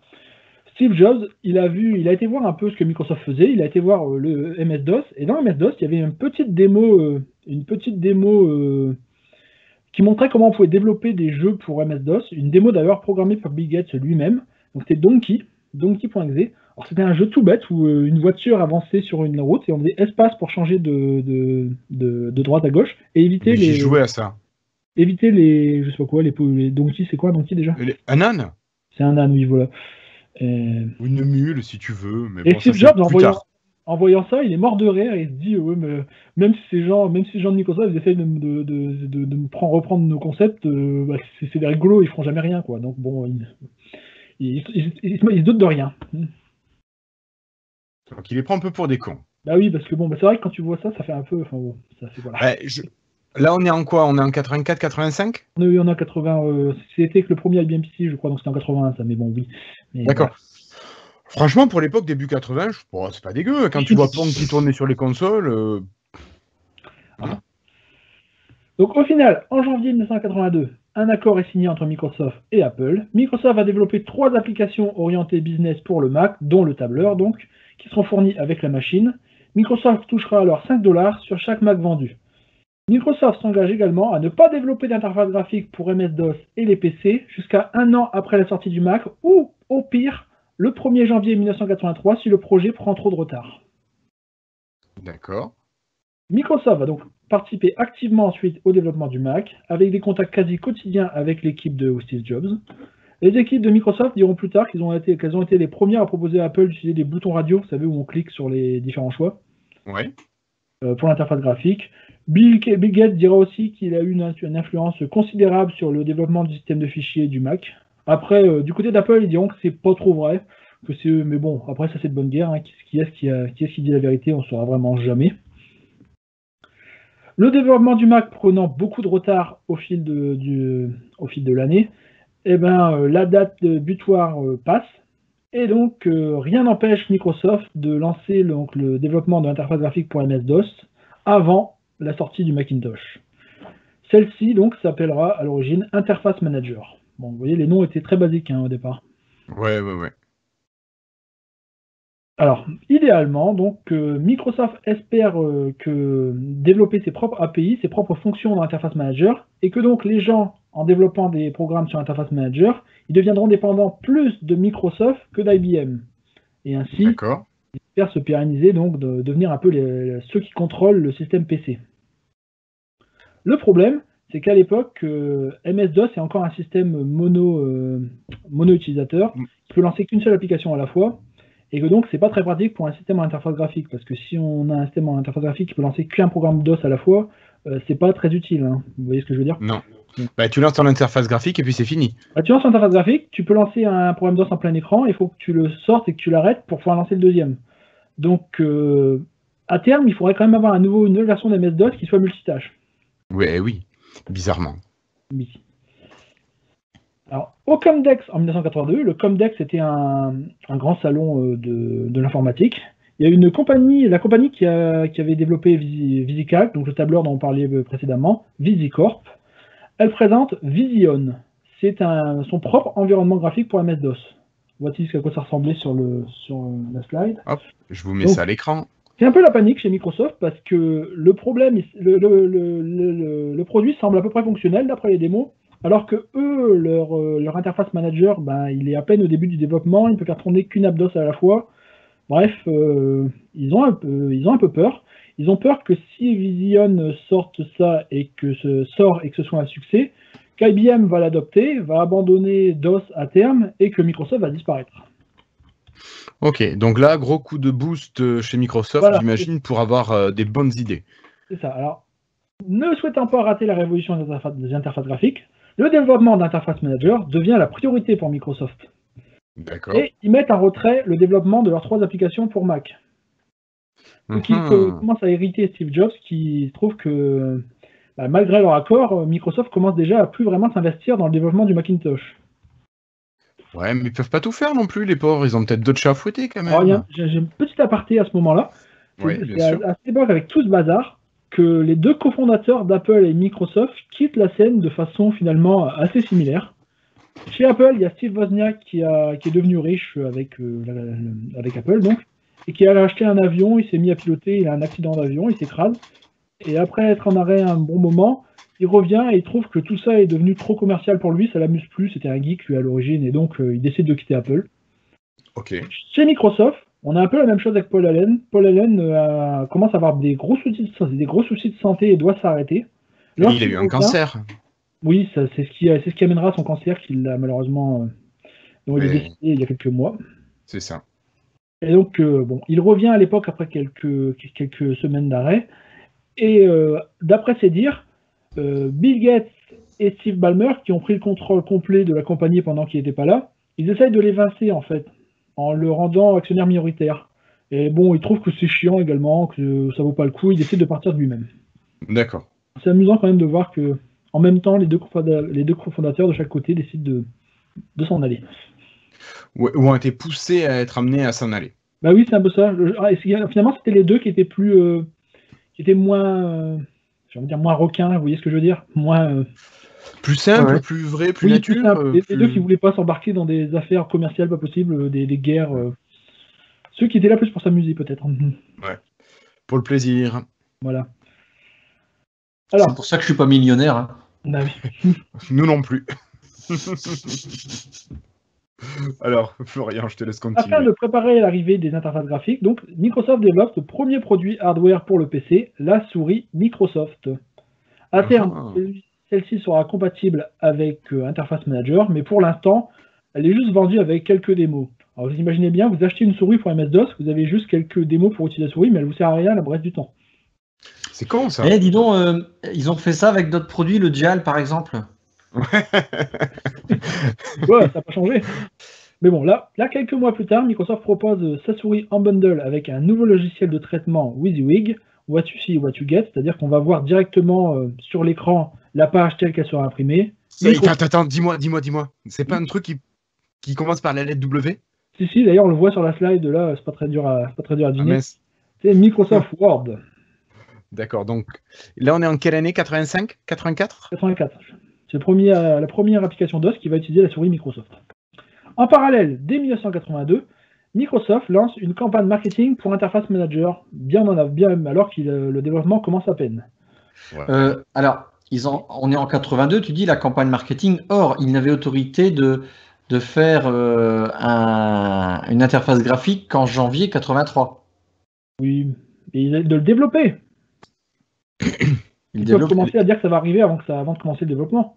Steve Jobs, il a été voir un peu ce que Microsoft faisait, il a été voir le MS-DOS, et dans MS-DOS, il y avait une petite démo qui montrait comment on pouvait développer des jeux pour MS-DOS, une démo d'ailleurs programmée par Bill Gates lui-même, donc c'était Donkey.exe. Alors c'était un jeu tout bête où une voiture avançait sur une route et on faisait espace pour changer de droite à gauche et éviter J'ai joué à ça. Éviter les, je sais pas quoi, les Donkey, c'est quoi Donkey déjà? Un âne? C'est un âne, oui, voilà. Ou une mule, si tu veux. Mais et bon, Steve Jobs, en voyant ça, il est mort de rire et il se dit, ouais, mais même si ces gens de Microsoft ils essayent de me reprendre nos concepts, bah, c'est des rigolos, ils feront jamais rien, quoi. Donc bon, il se doute de rien. Donc il les prend un peu pour des cons. Bah oui, parce que bon, bah, c'est vrai que quand tu vois ça, ça fait un peu, enfin bon, ça fait voilà. Ouais, là, on est en quoi? On est en 84, 85? Oui, on est en 80. C'était que le premier IBM PC, je crois, donc c'était en 81, ça, mais bon, oui. D'accord. Voilà. Franchement, pour l'époque, début 80, c'est pas dégueu. Quand tu vois Pong qui tournait sur les consoles. Voilà. Donc au final, en janvier 1982, un accord est signé entre Microsoft et Apple. Microsoft va développer 3 applications orientées business pour le Mac, dont le tableur, donc, qui seront fournies avec la machine. Microsoft touchera alors 5 $ sur chaque Mac vendu. Microsoft s'engage également à ne pas développer d'interface graphique pour MS-DOS et les PC jusqu'à 1 an après la sortie du Mac, ou, au pire, le 1er janvier 1983 si le projet prend trop de retard. D'accord. Microsoft va donc participer activement ensuite au développement du Mac, avec des contacts quasi quotidiens avec l'équipe de Steve Jobs. Les équipes de Microsoft diront plus tard qu'elles ont été les premières à proposer à Apple d'utiliser des boutons radio, vous savez, où on clique sur les différents choix, pour l'interface graphique. Bill Gates dira aussi qu'il a eu une influence considérable sur le développement du système de fichiers du Mac. Après, du côté d'Apple, ils diront que c'est pas trop vrai, mais bon, après ça c'est de bonne guerre, hein. Qui est-ce qui dit la vérité, on ne saura vraiment jamais. Le développement du Mac prenant beaucoup de retard au fil de l'année, la date butoir passe, et donc rien n'empêche Microsoft de lancer le développement de l'interface graphique pour MS-DOS avant la sortie du Macintosh. Celle-ci donc s'appellera à l'origine Interface Manager. Bon, vous voyez, les noms étaient très basiques au départ. Ouais. Alors, idéalement, donc, Microsoft espère que développer ses propres API, ses propres fonctions dans Interface Manager, et que donc les gens, en développant des programmes sur Interface Manager, ils deviendront dépendants plus de Microsoft que d'IBM. Et ainsi, ils espèrent se pérenniser, donc de devenir un peu ceux qui contrôlent le système PC. Le problème, c'est qu'à l'époque, MS-DOS est encore un système mono-utilisateur, qui peut lancer qu'une seule application à la fois, et que donc c'est pas très pratique pour un système à interface graphique, parce que si on a un système à interface graphique qui peut lancer qu'un programme DOS à la fois, c'est pas très utile, hein. Vous voyez ce que je veux dire? Non. Bah, tu lances ton interface graphique et puis c'est fini. Bah, tu lances ton interface graphique, tu peux lancer un programme DOS en plein écran, il faut que tu le sortes et que tu l'arrêtes pour pouvoir lancer le deuxième. Donc à terme, il faudrait quand même avoir une nouvelle version d'MS-DOS qui soit multitâche. Oui, bizarrement. Oui. Alors, au Comdex en 1982, le Comdex était un grand salon de l'informatique. Il y a la compagnie qui avait développé VisiCalc, donc le tableur dont on parlait précédemment, VisiCorp. Elle présente Vision. C'est son propre environnement graphique pour MS-DOS. Voici à quoi ça ressemblait sur la slide. Hop, je vous mets ça à l'écran. C'est un peu la panique chez Microsoft parce que le problème, le produit semble à peu près fonctionnel d'après les démos, alors que eux, leur interface manager, il est à peine au début du développement, il ne peut faire tourner qu'une app DOS à la fois. Bref, ils ont un peu peur. Ils ont peur que si Vision sorte ça et que ce soit un succès, qu'IBM va l'adopter, va abandonner DOS à terme et que Microsoft va disparaître. Ok, donc là, gros coup de boost chez Microsoft, voilà, j'imagine, pour avoir des bonnes idées. C'est ça. Alors, ne souhaitant pas rater la révolution des interfaces graphiques, le développement d'Interface Manager devient la priorité pour Microsoft. D'accord. Et ils mettent en retrait le développement de leurs 3 applications pour Mac. qui commence à hériter Steve Jobs, qui trouve que malgré leur accord, Microsoft commence déjà à plus vraiment s'investir dans le développement du Macintosh. Ouais, mais ils peuvent pas tout faire non plus, les pauvres. Ils ont peut-être d'autres chats à fouetter quand même. Alors, j'ai une petite aparté à ce moment-là. C'est à cette époque, avec tout ce bazar, que les deux cofondateurs d'Apple et Microsoft quittent la scène de façon finalement assez similaire. Chez Apple, il y a Steve Wozniak qui est devenu riche avec Apple, donc, et qui a acheté un avion, il s'est mis à piloter, il a un accident d'avion, il s'écrase. Et après être en arrêt un bon moment, il revient et il trouve que tout ça est devenu trop commercial pour lui, ça l'amuse plus, c'était un geek lui à l'origine, et donc il décide de quitter Apple. Chez Microsoft, on a un peu la même chose avec Paul Allen. Paul Allen commence à avoir des gros soucis de santé et doit s'arrêter. Il a eu un cancer. Oui, c'est ce qui amènera son cancer, qu'il a malheureusement, dont il est décédé il y a quelques mois. C'est ça. Et donc, il revient à l'époque après quelques semaines d'arrêt. Et d'après ses dires, Bill Gates et Steve Ballmer, qui ont pris le contrôle complet de la compagnie pendant qu'il n'était pas là, ils essayent de l'évincer en fait, en le rendant actionnaire minoritaire. Et bon, il trouve que c'est chiant également, que ça vaut pas le coup, il décide de partir de lui-même. D'accord. C'est amusant quand même de voir que, en même temps, les deux cofondateurs de chaque côté décident de s'en aller. Ou ont été poussés à être amenés à s'en aller. Bah oui, c'est un peu ça. Finalement, c'était les deux qui étaient moins, j'ai envie de dire moins requins, vous voyez ce que je veux dire, moins plus simple, plus vrai, plus nature. Les deux qui voulaient pas s'embarquer dans des affaires commerciales pas possibles, des guerres. Ceux qui étaient là plus pour s'amuser peut-être. Ouais. Pour le plaisir. Voilà. Alors, c'est pour ça que je suis pas millionnaire. Hein. Bah oui. Nous non plus. Alors, Florian, je te laisse continuer. Afin de préparer l'arrivée des interfaces graphiques, donc Microsoft développe le premier produit hardware pour le PC, la souris Microsoft. À terme, celle-ci sera compatible avec Interface Manager, mais pour l'instant, elle est juste vendue avec quelques démos. Alors vous imaginez bien, vous achetez une souris pour MS-DOS, vous avez juste quelques démos pour utiliser la souris, mais elle ne vous sert à rien le reste du temps. C'est con ça. Eh, dis donc, ils ont fait ça avec d'autres produits, le Dial par exemple. Ouais, ça n'a pas changé. Mais bon, là, quelques mois plus tard, Microsoft propose sa souris en bundle avec un nouveau logiciel de traitement WYSIWYG, What You See, What You Get, c'est-à-dire qu'on va voir directement sur l'écran la page telle qu'elle sera imprimée. Attends, dis-moi. C'est pas un truc qui commence par la lettre W? Si, d'ailleurs, on le voit sur la slide, là, c'est pas très dur à deviner. C'est Microsoft Word. D'accord, donc là, on est en quelle année? 85? 84? 84. C'est la première application DOS qui va utiliser la souris Microsoft. En parallèle, dès 1982, Microsoft lance une campagne marketing pour Interface Manager, bien alors que le développement commence à peine. Ouais. Alors, on est en 82, tu dis la campagne marketing. Or, ils n'avaient autorité de faire une interface graphique qu'en janvier 83. Oui, et de le développer. Ils peuvent commencer à dire que ça va arriver avant de commencer le développement.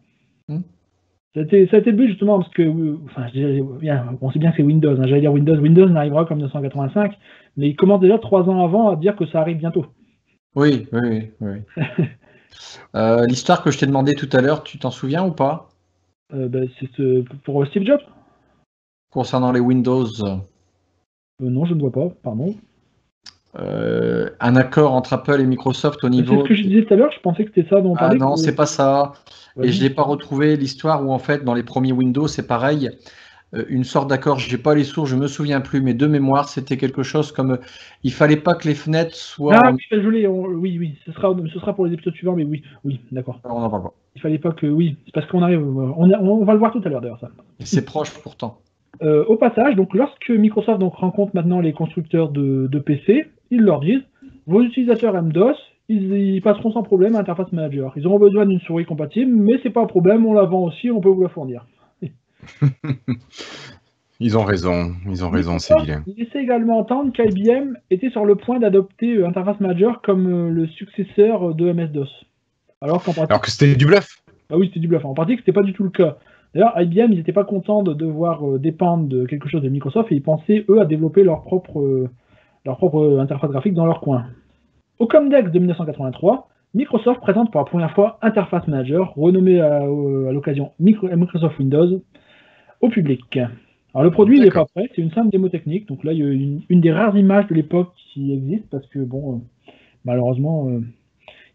Ça a été le but justement parce que, on sait bien que c'est Windows, j'allais dire Windows n'arrivera qu'en 1985, mais ils commencent déjà 3 ans avant à dire que ça arrive bientôt. Oui. L'histoire que je t'ai demandé tout à l'heure, tu t'en souviens ou pas? C'est pour Steve Jobs. Concernant les Windows. Non, je ne vois pas, pardon. Un accord entre Apple et Microsoft au niveau... C'est ce que je disais tout à l'heure, je pensais que c'était ça dont on parlait. Ah non, c'est pas ça. Et je n'ai pas retrouvé l'histoire où en fait dans les premiers Windows c'est pareil, une sorte d'accord, je n'ai pas les sources, je me souviens plus, mais de mémoire c'était quelque chose comme il fallait pas que les fenêtres soient... Ah oui, je l'ai, oui, ce sera pour les épisodes suivants, mais oui, d'accord. On n'en parle pas. Il fallait pas que, oui, c'est parce qu'on arrive, on va le voir tout à l'heure d'ailleurs ça. C'est proche pourtant. Au passage, donc lorsque Microsoft rencontre maintenant les constructeurs de PC, ils leur disent, vos utilisateurs MS-DOS, ils passeront sans problème à Interface Manager. Ils auront besoin d'une souris compatible, mais c'est pas un problème, on la vend aussi, on peut vous la fournir. Ils ont raison, c'est vilain. Il laissait également entendre qu'IBM était sur le point d'adopter Interface Manager comme le successeur de MS-DOS. Alors que c'était du bluff. Ah oui, c'était du bluff. En pratique, c'était pas du tout le cas. D'ailleurs, IBM, ils n'étaient pas contents de devoir dépendre de quelque chose de Microsoft et ils pensaient, eux, à développer leur propre interface graphique dans leur coin. Au Comdex de 1983, Microsoft présente pour la première fois Interface Manager, renommé à l'occasion Microsoft Windows, au public. Alors le produit n'est pas prêt, c'est une simple démo technique, donc là il y a une des rares images de l'époque qui existe parce que, bon, malheureusement, il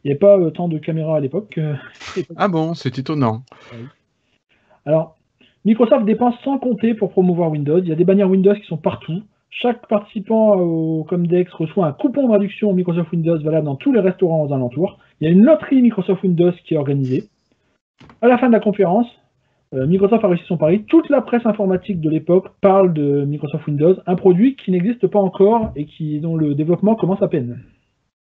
n'y avait pas tant de caméras à l'époque. Ah bon, c'est étonnant. Alors, Microsoft dépense sans compter pour promouvoir Windows. Il y a des bannières Windows qui sont partout. Chaque participant au Comdex reçoit un coupon de réduction Microsoft Windows valable dans tous les restaurants aux alentours. Il y a une loterie Microsoft Windows qui est organisée. À la fin de la conférence, Microsoft a réussi son pari. Toute la presse informatique de l'époque parle de Microsoft Windows, un produit qui n'existe pas encore et dont le développement commence à peine.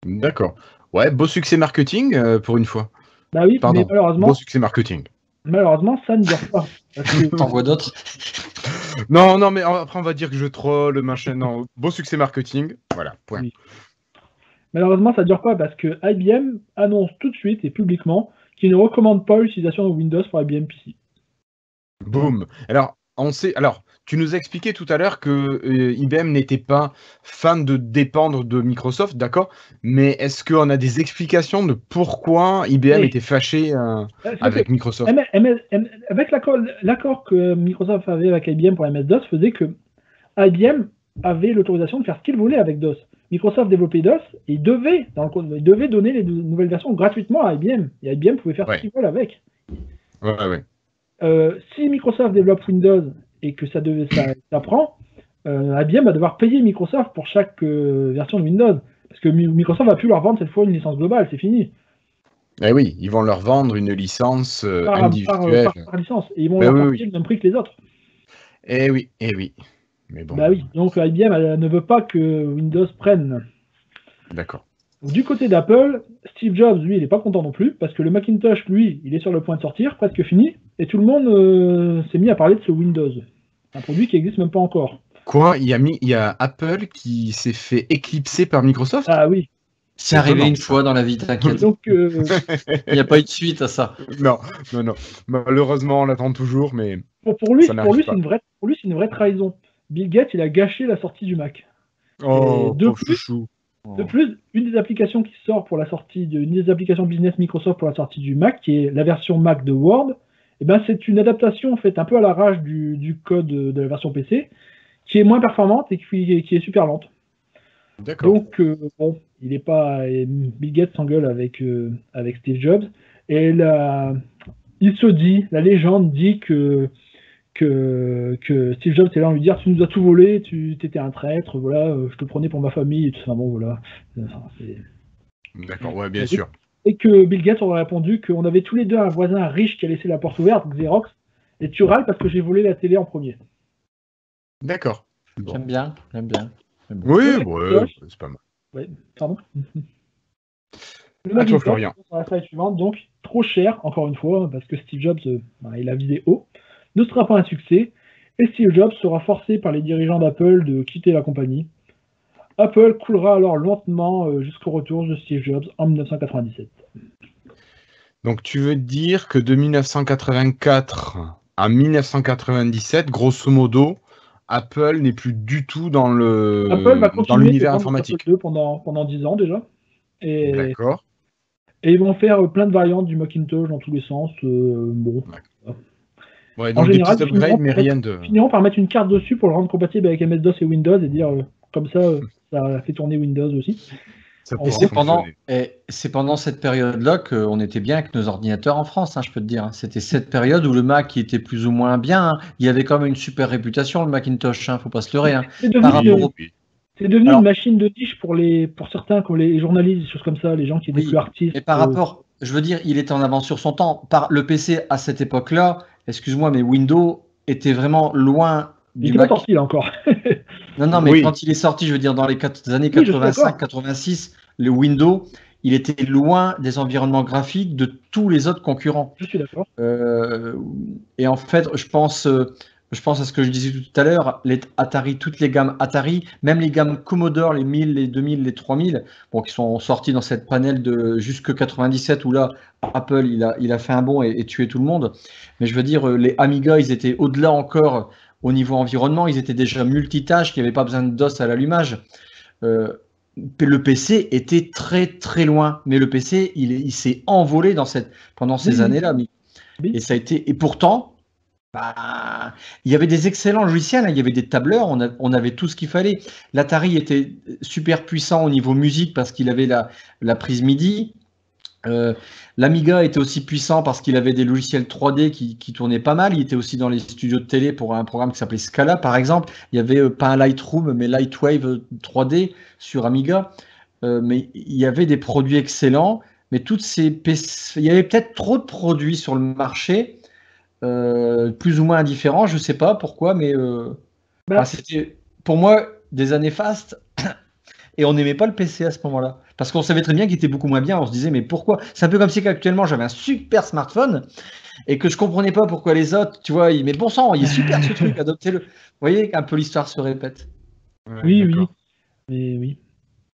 D'accord. Ouais, beau succès marketing pour une fois. Bah oui, Pardon, mais malheureusement, beau succès marketing. ça ne dure pas. T'en vois d'autres? Non, mais après on va dire que je troll, machin. Non, beau succès marketing. Voilà, point. Oui. Malheureusement, ça ne dure pas parce que IBM annonce tout de suite et publiquement qu'il ne recommande pas l'utilisation de Windows pour IBM PC. Boum. Alors, tu nous as expliqué tout à l'heure que IBM n'était pas fan de dépendre de Microsoft, d'accord? Mais est-ce qu'on a des explications de pourquoi IBM était fâché avec Microsoft? Avec l'accord que Microsoft avait avec IBM pour MS-DOS faisait que IBM avait l'autorisation de faire ce qu'il voulait avec DOS. Microsoft développait DOS et il devait donner les nouvelles versions gratuitement à IBM. Et IBM pouvait faire ce qu'il voulait avec. Ouais. Si Microsoft développe Windows et que ça prend, IBM va devoir payer Microsoft pour chaque version de Windows. Parce que Microsoft va plus leur vendre cette fois une licence globale, c'est fini. Eh oui, ils vont leur vendre une licence individuelle. Par licence. Et ils vont leur payer le même prix que les autres. Eh oui. Mais bon. Bah oui, donc IBM ne veut pas que Windows prenne. D'accord. Du côté d'Apple, Steve Jobs, lui, il n'est pas content non plus, parce que le Macintosh, lui, il est sur le point de sortir, presque fini, et tout le monde s'est mis à parler de ce Windows. Un produit qui n'existe même pas encore. Quoi? Il y a Apple qui s'est fait éclipser par Microsoft? Ah oui. C'est arrivé une fois dans la vie, t'inquiète. Donc, il n'y a pas eu de suite à ça. Non. Malheureusement, on l'attend toujours, mais pour lui, c'est une vraie trahison. Bill Gates, il a gâché la sortie du Mac. Oh, pauvre chouchou. De plus, une des applications qui sort pour la sortie une des applications business Microsoft pour la sortie du Mac, qui est la version Mac de Word, c'est une adaptation faite un peu à l'arrache du code de la version PC, qui est moins performante et qui est super lente. D'accord. Donc, il est pas. Bill Gates s'engueule avec Steve Jobs, et la légende dit que Steve Jobs est là à lui dire: tu nous as tout volé, tu étais un traître, voilà, je te prenais pour ma famille et tout ça. Bon, voilà. D'accord, ouais, bien sûr. Et que Bill Gates aurait répondu qu'on avait tous les deux un voisin riche qui a laissé la porte ouverte, Xerox, et tu râles parce que j'ai volé la télé en premier. D'accord. Bon. J'aime bien. Oui, c'est pas mal. Ouais, pardon. Le Macintosh sur la slide suivante, donc trop cher, encore une fois, parce que Steve Jobs, il a visé haut, ne sera pas un succès, et Steve Jobs sera forcé par les dirigeants d'Apple de quitter la compagnie. Apple coulera alors lentement jusqu'au retour de Steve Jobs en 1997. Donc tu veux dire que de 1984 à 1997, grosso modo, Apple n'est plus du tout dans l'univers informatique. Apple pendant 10 ans déjà. D'accord. Et ils vont faire plein de variantes du Macintosh dans tous les sens. Bon. Ouais, donc en général, des petits upgrades, mais rien de. Finiront par mettre une carte dessus pour le rendre compatible avec MS-DOS et Windows et dire comme ça fait tourner Windows aussi. Et c'est pendant cette période-là qu'on était bien avec nos ordinateurs en France, je peux te dire. C'était cette période où le Mac qui était plus ou moins bien. Il y avait quand même une super réputation, le Macintosh, faut pas se leurrer. C'est devenu une machine de niche pour certains, comme les journalistes, des choses comme ça, les gens qui étaient plus artistes. Et par rapport, je veux dire, il était en avance sur son temps. Le PC à cette époque-là, excuse-moi, mais Windows était vraiment loin du Mac. Il est sorti là encore. Non, mais quand il est sorti, je veux dire, dans les années 85-86, le Windows, il était loin des environnements graphiques de tous les autres concurrents. Je suis d'accord. Et en fait, je pense à ce que je disais tout à l'heure, les Atari, toutes les gammes Atari, même les gammes Commodore, les 1000, les 2000, les 3000, qui sont sortis dans cette panel de jusque 97 où là, Apple, il a fait un bond et tué tout le monde. Mais je veux dire, les Amiga, ils étaient au-delà encore au niveau environnement, ils étaient déjà multitâches, qu'il n'y avait pas besoin de DOS à l'allumage. Le PC était très très loin, mais le PC, il s'est envolé pendant ces années-là. Et ça a été, et pourtant, Bah, il y avait des excellents logiciels, hein, il y avait des tableurs, on avait tout ce qu'il fallait. L'Atari était super puissant au niveau musique parce qu'il avait la prise MIDI. L'Amiga était aussi puissant parce qu'il avait des logiciels 3D qui tournaient pas mal. Il était aussi dans les studios de télé pour un programme qui s'appelait Scala, par exemple. Il y avait pas un Lightroom, mais Lightwave 3D sur Amiga. Mais il y avait des produits excellents. Mais toutes ces PC, il y avait peut-être trop de produits sur le marché. Plus ou moins indifférent, je sais pas pourquoi, mais c'était pour moi des années fastes et on n'aimait pas le PC à ce moment-là parce qu'on savait très bien qu'il était beaucoup moins bien. On se disait mais pourquoi? C'est un peu comme si qu'actuellement j'avais un super smartphone et que je comprenais pas pourquoi les autres, tu vois, mais bon sang, il est super ce truc, adoptez-le. Vous voyez un peu l'histoire se répète. Oui, mais oui.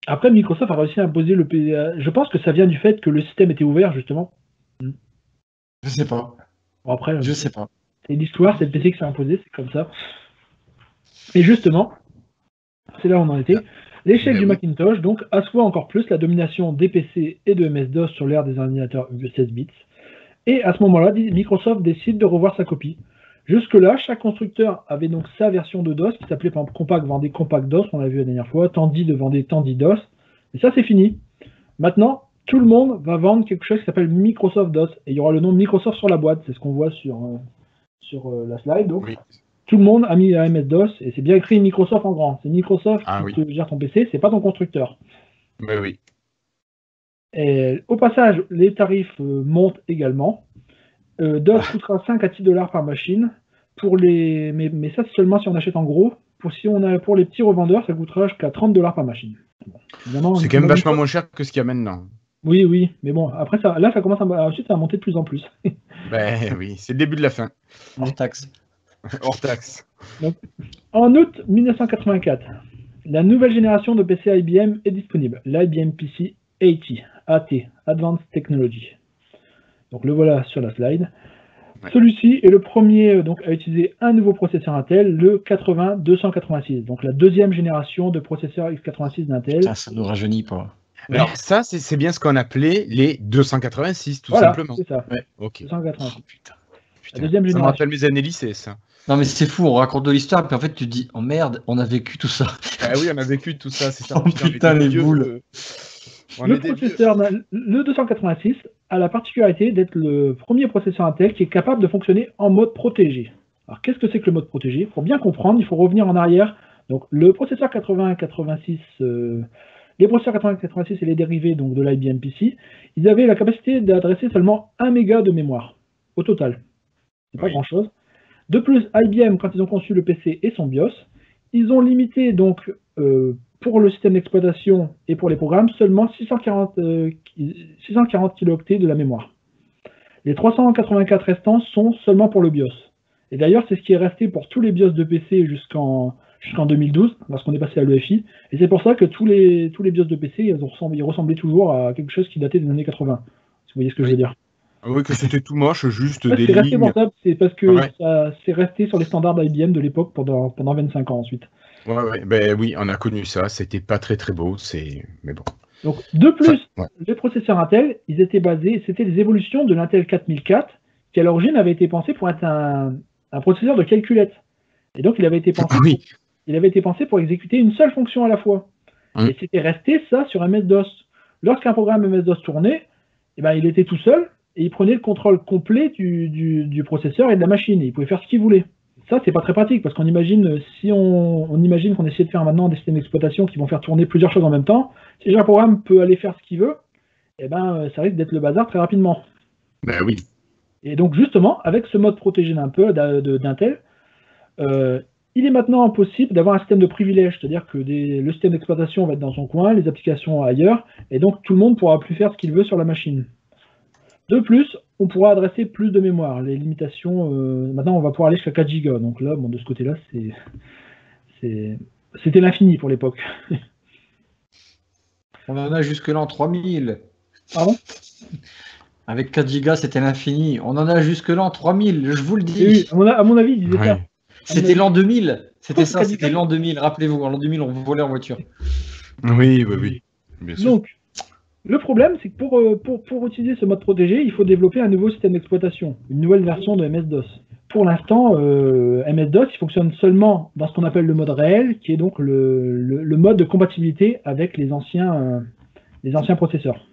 Après, Microsoft a réussi à imposer le PC. Je pense que ça vient du fait que le système était ouvert justement. Je sais pas. Bon, après, je sais pas. C'est l'histoire, c'est le PC qui s'est imposé, c'est comme ça. Et justement, c'est là où on en était. L'échec du Macintosh, donc, assoit encore plus la domination des PC et de MS-DOS sur l'ère des ordinateurs 16 bits. Et à ce moment-là, Microsoft décide de revoir sa copie. Jusque-là, chaque constructeur avait donc sa version de DOS qui s'appelait par exemple Compaq vendait Compaq DOS, on l'a vu la dernière fois, Tandy vendait Tandy DOS. Et ça, c'est fini. Maintenant, tout le monde va vendre quelque chose qui s'appelle Microsoft DOS. Et il y aura le nom de Microsoft sur la boîte. C'est ce qu'on voit sur la slide. Donc, tout le monde a mis la MS-DOS et c'est bien écrit Microsoft en grand. C'est Microsoft qui te gère ton PC, c'est pas ton constructeur. Oui. Et, au passage, les tarifs montent également. DOS coûtera 5 à 10 $ par machine. Mais ça, c'est seulement si on achète en gros. Pour les petits revendeurs, ça coûtera jusqu'à 30 $ par machine. Bon, c'est quand même vachement moins cher que ce qu'il y a maintenant. Oui, mais bon, après, ça commence ensuite à monter de plus en plus. Oui, c'est le début de la fin. Hors taxe. Hors taxe. Donc, en août 1984, la nouvelle génération de PC IBM est disponible, l'IBM PC 80, AT, Advanced Technology. Donc le voilà sur la slide. Ouais. Celui-ci est le premier à utiliser un nouveau processeur Intel, le 80-286, donc la deuxième génération de processeurs x86 d'Intel. Ça ne nous rajeunit pas. Alors ça, c'est bien ce qu'on appelait les 286, tout voilà, simplement. C'est ça. Ouais, ok. 286. Oh, putain. La deuxième génération. Ça me rappelle mes années lycée, ça. Non mais c'est fou, on raconte de l'histoire, puis en fait tu te dis, oh merde, on a vécu tout ça. Ah oui, on a vécu tout ça, c'est ça. Oh putain, les boules. Le processeur, le 286, a la particularité d'être le premier processeur Intel qui est capable de fonctionner en mode protégé. Alors qu'est-ce que c'est que le mode protégé? Pour bien comprendre, il faut revenir en arrière. Donc le processeur 80-86, les processeurs 80-86 et les dérivés donc, de l'IBM PC, ils avaient la capacité d'adresser seulement 1 méga de mémoire au total. C'est pas grand-chose. De plus, IBM, quand ils ont conçu le PC et son BIOS, ils ont limité donc pour le système d'exploitation et pour les programmes seulement 640 kilooctets de la mémoire. Les 384 restants sont seulement pour le BIOS. Et d'ailleurs, c'est ce qui est resté pour tous les BIOS de PC jusqu'en 2012, lorsqu'on est passé à l'EFI. Et c'est pour ça que tous les BIOS de PC, ils ressemblaient toujours à quelque chose qui datait des années 80. Si vous voyez ce que je veux dire. Oui, que c'était tout moche, juste des lignes. C'est resté pour ça, c'est parce que ça c'est resté sur les standards d'IBM de l'époque pendant 25 ans ensuite. Oui, on a connu ça, c'était pas très très beau, mais bon. Donc, de plus, les processeurs Intel, ils étaient basés, c'était des évolutions de l'Intel 4004, qui à l'origine avait été pensé pour être un processeur de calculette. Et donc, il avait été pensé pour exécuter une seule fonction à la fois. Et c'était resté ça sur MS-DOS. Lorsqu'un programme MS-DOS tournait, il était tout seul, et il prenait le contrôle complet du processeur et de la machine, et il pouvait faire ce qu'il voulait. Ça, c'est pas très pratique, parce qu'on imagine, si on imagine qu'on essaie de faire maintenant des systèmes d'exploitation qui vont faire tourner plusieurs choses en même temps, si un programme peut aller faire ce qu'il veut, ça risque d'être le bazar très rapidement. Ben oui. Et donc, justement, avec ce mode protégé d'Intel, il est maintenant possible d'avoir un système de privilèges, c'est-à-dire que le système d'exploitation va être dans son coin, les applications ailleurs, et donc tout le monde pourra plus faire ce qu'il veut sur la machine. De plus, on pourra adresser plus de mémoire. Les limitations, maintenant on va pouvoir aller jusqu'à 4 Go. Donc là, de ce côté-là, c'était l'infini pour l'époque. On en a jusque-là en 3000. Pardon? Avec 4 Go, c'était l'infini. On en a jusque-là en 3000, je vous le dis. Oui, à mon avis, il disait ça. C'était l'an 2000. C'était ça, c'était l'an 2000. Rappelez-vous, en l'an 2000, on volait en voiture. Oui. Bien sûr. Donc, le problème, c'est que pour utiliser ce mode protégé, il faut développer un nouveau système d'exploitation, une nouvelle version de MS-DOS. pour l'instant, MS-DOS, il fonctionne seulement dans ce qu'on appelle le mode réel, qui est donc le mode de compatibilité avec les anciens processeurs.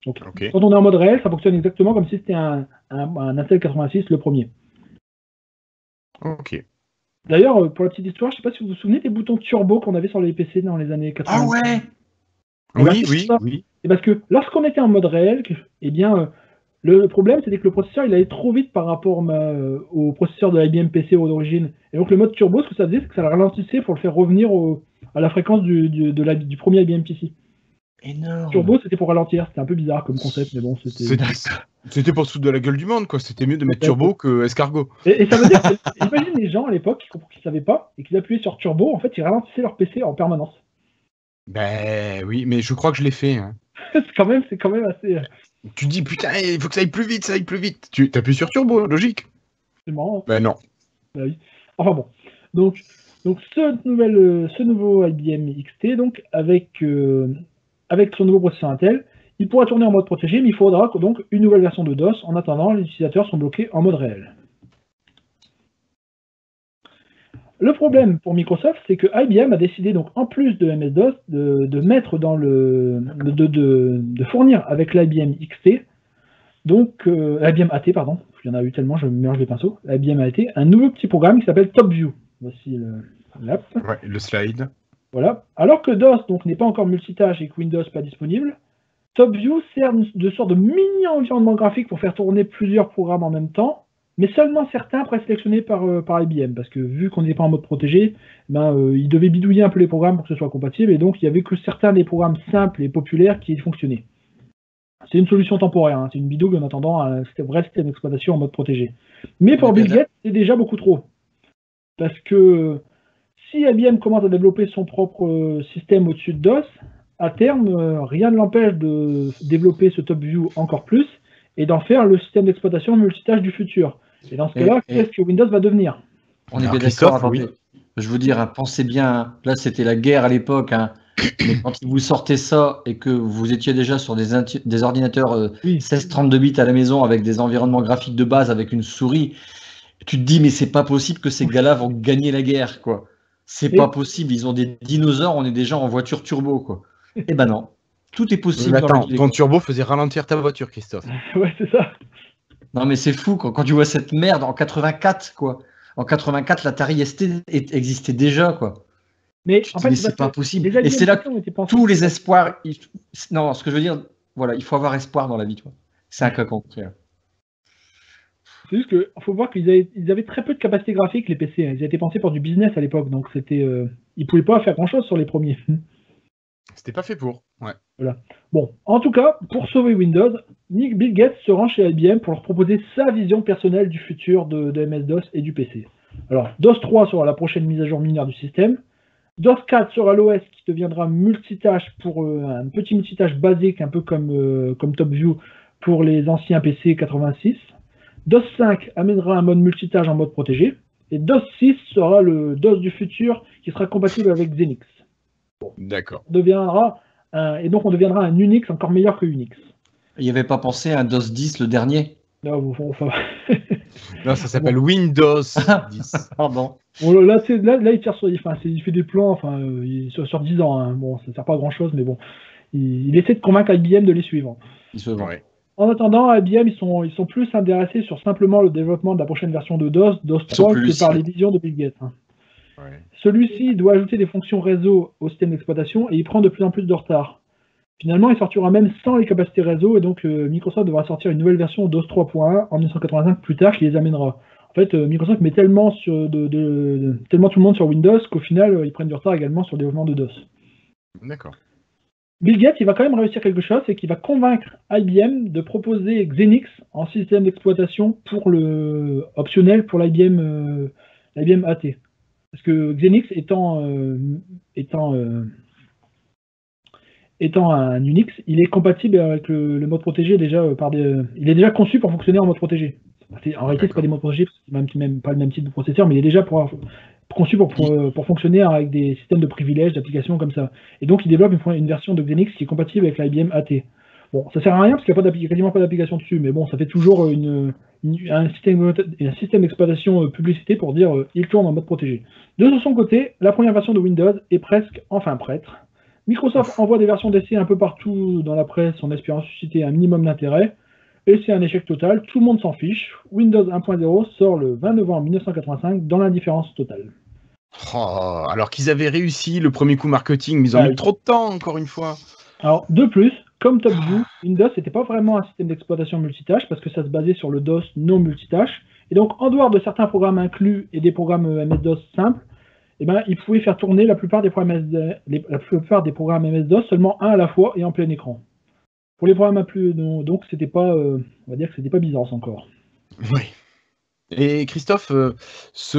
Donc, quand on est en mode réel, ça fonctionne exactement comme si c'était un Intel 86, le premier. Ok. D'ailleurs, pour la petite histoire, je ne sais pas si vous vous souvenez des boutons turbo qu'on avait sur les PC dans les années 80. Ah ouais. Oui. C'est parce que lorsqu'on était en mode réel, eh bien, le problème, c'était que le processeur, il allait trop vite par rapport au processeur de l'IBM PC d'origine. Et donc, le mode turbo, ce que ça faisait, c'est que ça le ralentissait pour le faire revenir à la fréquence du premier IBM PC. Énorme. Turbo, c'était pour ralentir. C'était un peu bizarre comme concept, mais bon, c'était pour se foutre de la gueule du monde, quoi. C'était mieux de mettre turbo que escargot. Et ça veut dire que, imagine les gens à l'époque qui ne savaient pas et qui appuyaient sur turbo, en fait, ils ralentissaient leur PC en permanence. Ben oui, mais je crois que je l'ai fait. Hein. c'est quand même assez. Tu dis putain, il faut que ça aille plus vite, Tu appuies sur turbo, logique. C'est marrant. Ben non. Ben oui. Enfin bon. Donc ce nouveau IBM XT, donc avec son nouveau processeur Intel, il pourra tourner en mode protégé, mais il faudra donc une nouvelle version de DOS. En attendant, les utilisateurs sont bloqués en mode réel. Le problème pour Microsoft, c'est que IBM a décidé, donc en plus de MS-DOS, de mettre dans de fournir avec l'IBM XT, donc l'IBM AT, pardon, il y en a eu tellement, je me mélange les pinceaux, l'IBM AT, un nouveau petit programme qui s'appelle TopView. Voici l'app. Ouais, le slide. Voilà. Alors que DOS donc n'est pas encore multitâche et que Windows pas disponible, TopView sert de sorte de mini-environnement graphique pour faire tourner plusieurs programmes en même temps, mais seulement certains présélectionnés par IBM, parce que vu qu'on n'est pas en mode protégé, il devait bidouiller un peu les programmes pour que ce soit compatible, et donc il n'y avait que certains des programmes simples et populaires qui fonctionnaient. C'est une solution temporaire, hein, c'est une bidouille en attendant un vrai système d'exploitation en mode protégé. Mais pour Bill Gates, c'est déjà beaucoup trop. Parce que si IBM commence à développer son propre système au-dessus de DOS, à terme, rien ne l'empêche de développer ce TopView encore plus et d'en faire le système d'exploitation multitâche du futur. Et dans ce cas-là, qu'est-ce que Windows va devenir? On est bien d'accord, attendez. Je veux dire, hein, pensez bien, là c'était la guerre à l'époque, hein, mais quand vous sortez ça et que vous étiez déjà sur des ordinateurs 16-32 bits à la maison avec des environnements graphiques de base avec une souris, tu te dis mais c'est pas possible que ces gars-là vont gagner la guerre, quoi. C'est pas possible, ils ont des dinosaures, on est déjà en voiture turbo, quoi. Eh ben non, tout est possible. Attends, ton turbo faisait ralentir ta voiture, Christophe. Ouais, c'est ça. Non mais c'est fou, quand tu vois cette merde en 84, quoi. En 84, l'Atari ST existait déjà, quoi. Mais en fait, c'est pas possible. Et c'est là que tous les espoirs. Non, ce que je veux dire, voilà, il faut avoir espoir dans la vie, toi. C'est un cas concret. C'est juste qu'il faut voir qu'ils avaient très peu de capacité graphique, les PC. Ils étaient pensés pour du business à l'époque, donc c'était, ils pouvaient pas faire grand-chose sur les premiers. C'était pas fait pour. Ouais. Voilà. Bon, en tout cas, pour sauver Windows, Bill Gates se rend chez IBM pour leur proposer sa vision personnelle du futur de MS-DOS et du PC. Alors, DOS 3 sera la prochaine mise à jour mineure du système. DOS 4 sera l'OS qui deviendra multitâche pour un petit multitâche basique, un peu comme TopView pour les anciens PC 86. DOS 5 amènera un mode multitâche en mode protégé. Et DOS 6 sera le DOS du futur qui sera compatible avec Xenix. Bon. D'accord. Et donc on deviendra un Unix encore meilleur que Unix. Il n'y avait pas pensé à un DOS 10 le dernier? Non, non, ça s'appelle Windows 10. Pardon. Bon, là, il tire il fait des plans, sur 10 ans. Hein. Bon, ça ne sert pas à grand chose, mais bon, il essaie de convaincre IBM de les suivre. Il se vend. Ouais. En attendant, IBM, ils sont plus intéressés sur simplement le développement de la prochaine version de DOS 3, que par les visions de Bill Gates. Hein. Ouais. Celui-ci doit ajouter des fonctions réseau au système d'exploitation et il prend de plus en plus de retard. Finalement, il sortira même sans les capacités réseau et donc Microsoft devra sortir une nouvelle version DOS 3.1 en 1985 plus tard qui les amènera. En fait, Microsoft met tellement tout le monde sur Windows qu'au final, ils prennent du retard également sur le développement de DOS. D'accord. Bill Gates, il va quand même réussir quelque chose, c'est qu'il va convaincre IBM de proposer Xenix en système d'exploitation pour le optionnel pour l'IBM AT. Parce que Xenix étant un Unix, il est compatible avec le mode protégé déjà il est déjà conçu pour fonctionner en mode protégé. En réalité, c'est pas des modes protégés, parce que c'est même pas le même type de processeur, mais il est déjà conçu pour fonctionner avec des systèmes de privilèges, d'applications comme ça. Et donc, il développe une version de Xenix qui est compatible avec l'IBM AT. Bon, ça sert à rien parce qu'il n'y a quasiment pas d'application dessus, mais bon, ça fait toujours un système d'exploitation publicité pour dire il tourne en mode protégé. De son côté, la première version de Windows est presque enfin prête. Microsoft envoie des versions d'essai un peu partout dans la presse en espérant susciter un minimum d'intérêt, et c'est un échec total, tout le monde s'en fiche. Windows 1.0 sort le 20 novembre 1985 dans l'indifférence totale. Oh, alors qu'ils avaient réussi le premier coup marketing, mais ils ont mis trop de temps, encore une fois. Alors, de plus, comme TopView, Windows n'était pas vraiment un système d'exploitation multitâche parce que ça se basait sur le DOS non multitâche. Et donc, en dehors de certains programmes inclus et des programmes MS-DOS simples, eh ben, il pouvait faire tourner la plupart des programmes MS-DOS seulement un à la fois et en plein écran. Pour les programmes donc c'était pas, on va dire que c'était pas Byzance encore. Oui. Et Christophe,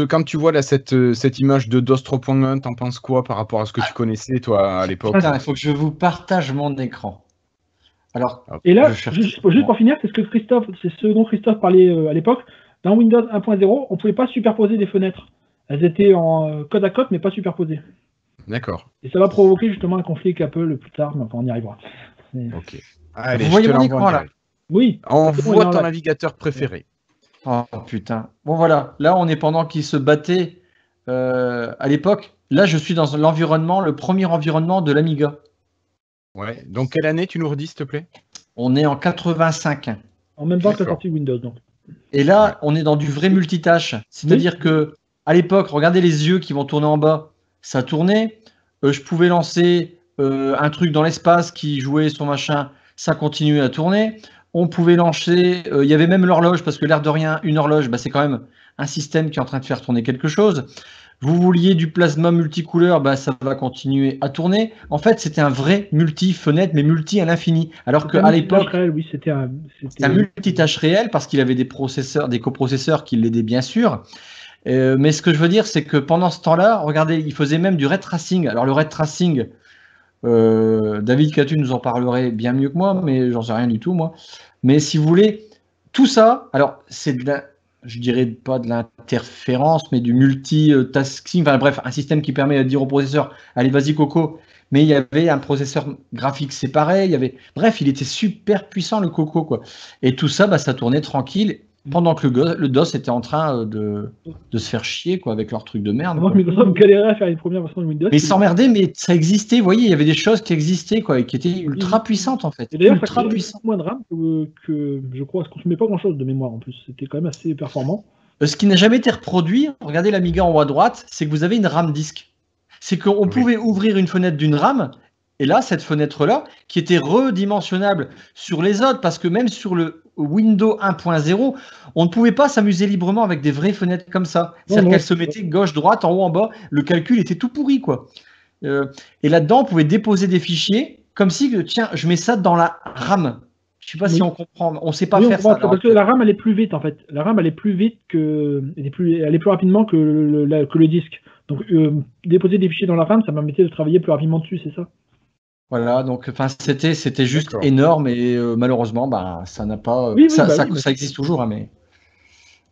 quand tu vois là cette image de DOS 3.1, t'en penses quoi par rapport à ce que tu connaissais toi à l'époque? Il faut que je vous partage mon écran. Alors, et là, juste pour finir, c'est ce dont Christophe parlait à l'époque. Dans Windows 1.0, on ne pouvait pas superposer des fenêtres. Elles étaient en côte à côte, mais pas superposées. D'accord. Et ça va provoquer justement un conflit avec Apple plus tard, mais enfin, on y arrivera. Ok. Allez, vous voyez mon écran là? Oui. On voit ton navigateur préféré. Oh putain. Bon voilà, là on est pendant qu'ils se battaient à l'époque. Là je suis dans le premier environnement de l'Amiga. Ouais. Donc quelle année tu nous redis s'il te plaît? On est en 85. En même temps que la sortie Windows donc. Et là on est dans du vrai multitâche. C'est-à-dire que à l'époque, regardez les yeux qui vont tourner en bas. Ça tournait. Je pouvais lancer un truc dans l'espace qui jouait son machin. Ça continuait à tourner. On pouvait lancer, il y avait même l'horloge, parce que l'air de rien, une horloge, bah, c'est quand même un système qui est en train de faire tourner quelque chose. Vous vouliez du plasma multicouleur, bah, ça va continuer à tourner. En fait, c'était un vrai multi-fenêtre, mais multi à l'infini. Alors qu'à l'époque, oui, c'était un multitâche réel, parce qu'il avait des coprocesseurs qui l'aidaient bien sûr. Mais ce que je veux dire, c'est que pendant ce temps-là, regardez, il faisait même du ray tracing. Alors le ray tracing, David Catu nous en parlerait bien mieux que moi, mais j'en sais rien du tout moi. Mais si vous voulez, tout ça, alors c'est je dirais pas de l'interférence, mais du multitasking, enfin bref, un système qui permet de dire au processeur, allez vas-y Coco, mais il y avait un processeur graphique séparé, bref, il était super puissant le Coco quoi. Et tout ça, bah, ça tournait tranquille. Pendant que le DOS était en train de se faire chier quoi, avec leur truc de merde. Moi, Microsoft galérait à faire une première version de Windows. Mais s'emmerder, mais ça existait, vous voyez, il y avait des choses qui existaient quoi, et qui étaient ultra puissantes en fait. Et d'ailleurs, ça coûtait moins de RAM que je crois, ça ne consommait pas grand chose de mémoire en plus. C'était quand même assez performant. Ce qui n'a jamais été reproduit, regardez l'Amiga en haut à droite, c'est que vous avez une RAM disque. C'est qu'on pouvait ouvrir une fenêtre d'une RAM. Et là, cette fenêtre-là, qui était redimensionnable sur les autres, parce que même sur le Windows 1.0, on ne pouvait pas s'amuser librement avec des vraies fenêtres comme ça. C'est-à-dire qu'elles se mettaient gauche, droite, en haut, en bas. Le calcul était tout pourri, quoi. Et là-dedans, on pouvait déposer des fichiers comme si, tiens, je mets ça dans la RAM. Je ne sais pas si on comprend. On ne sait pas faire ça. Parce que la RAM, elle est plus vite, en fait. La RAM, elle est plus vite elle est plus rapidement que le disque. Donc, déposer des fichiers dans la RAM, ça permettait de travailler plus rapidement dessus, c'est ça? Voilà, donc c'était juste énorme et malheureusement, bah, ça n'a pas. Ça existe toujours, hein, mais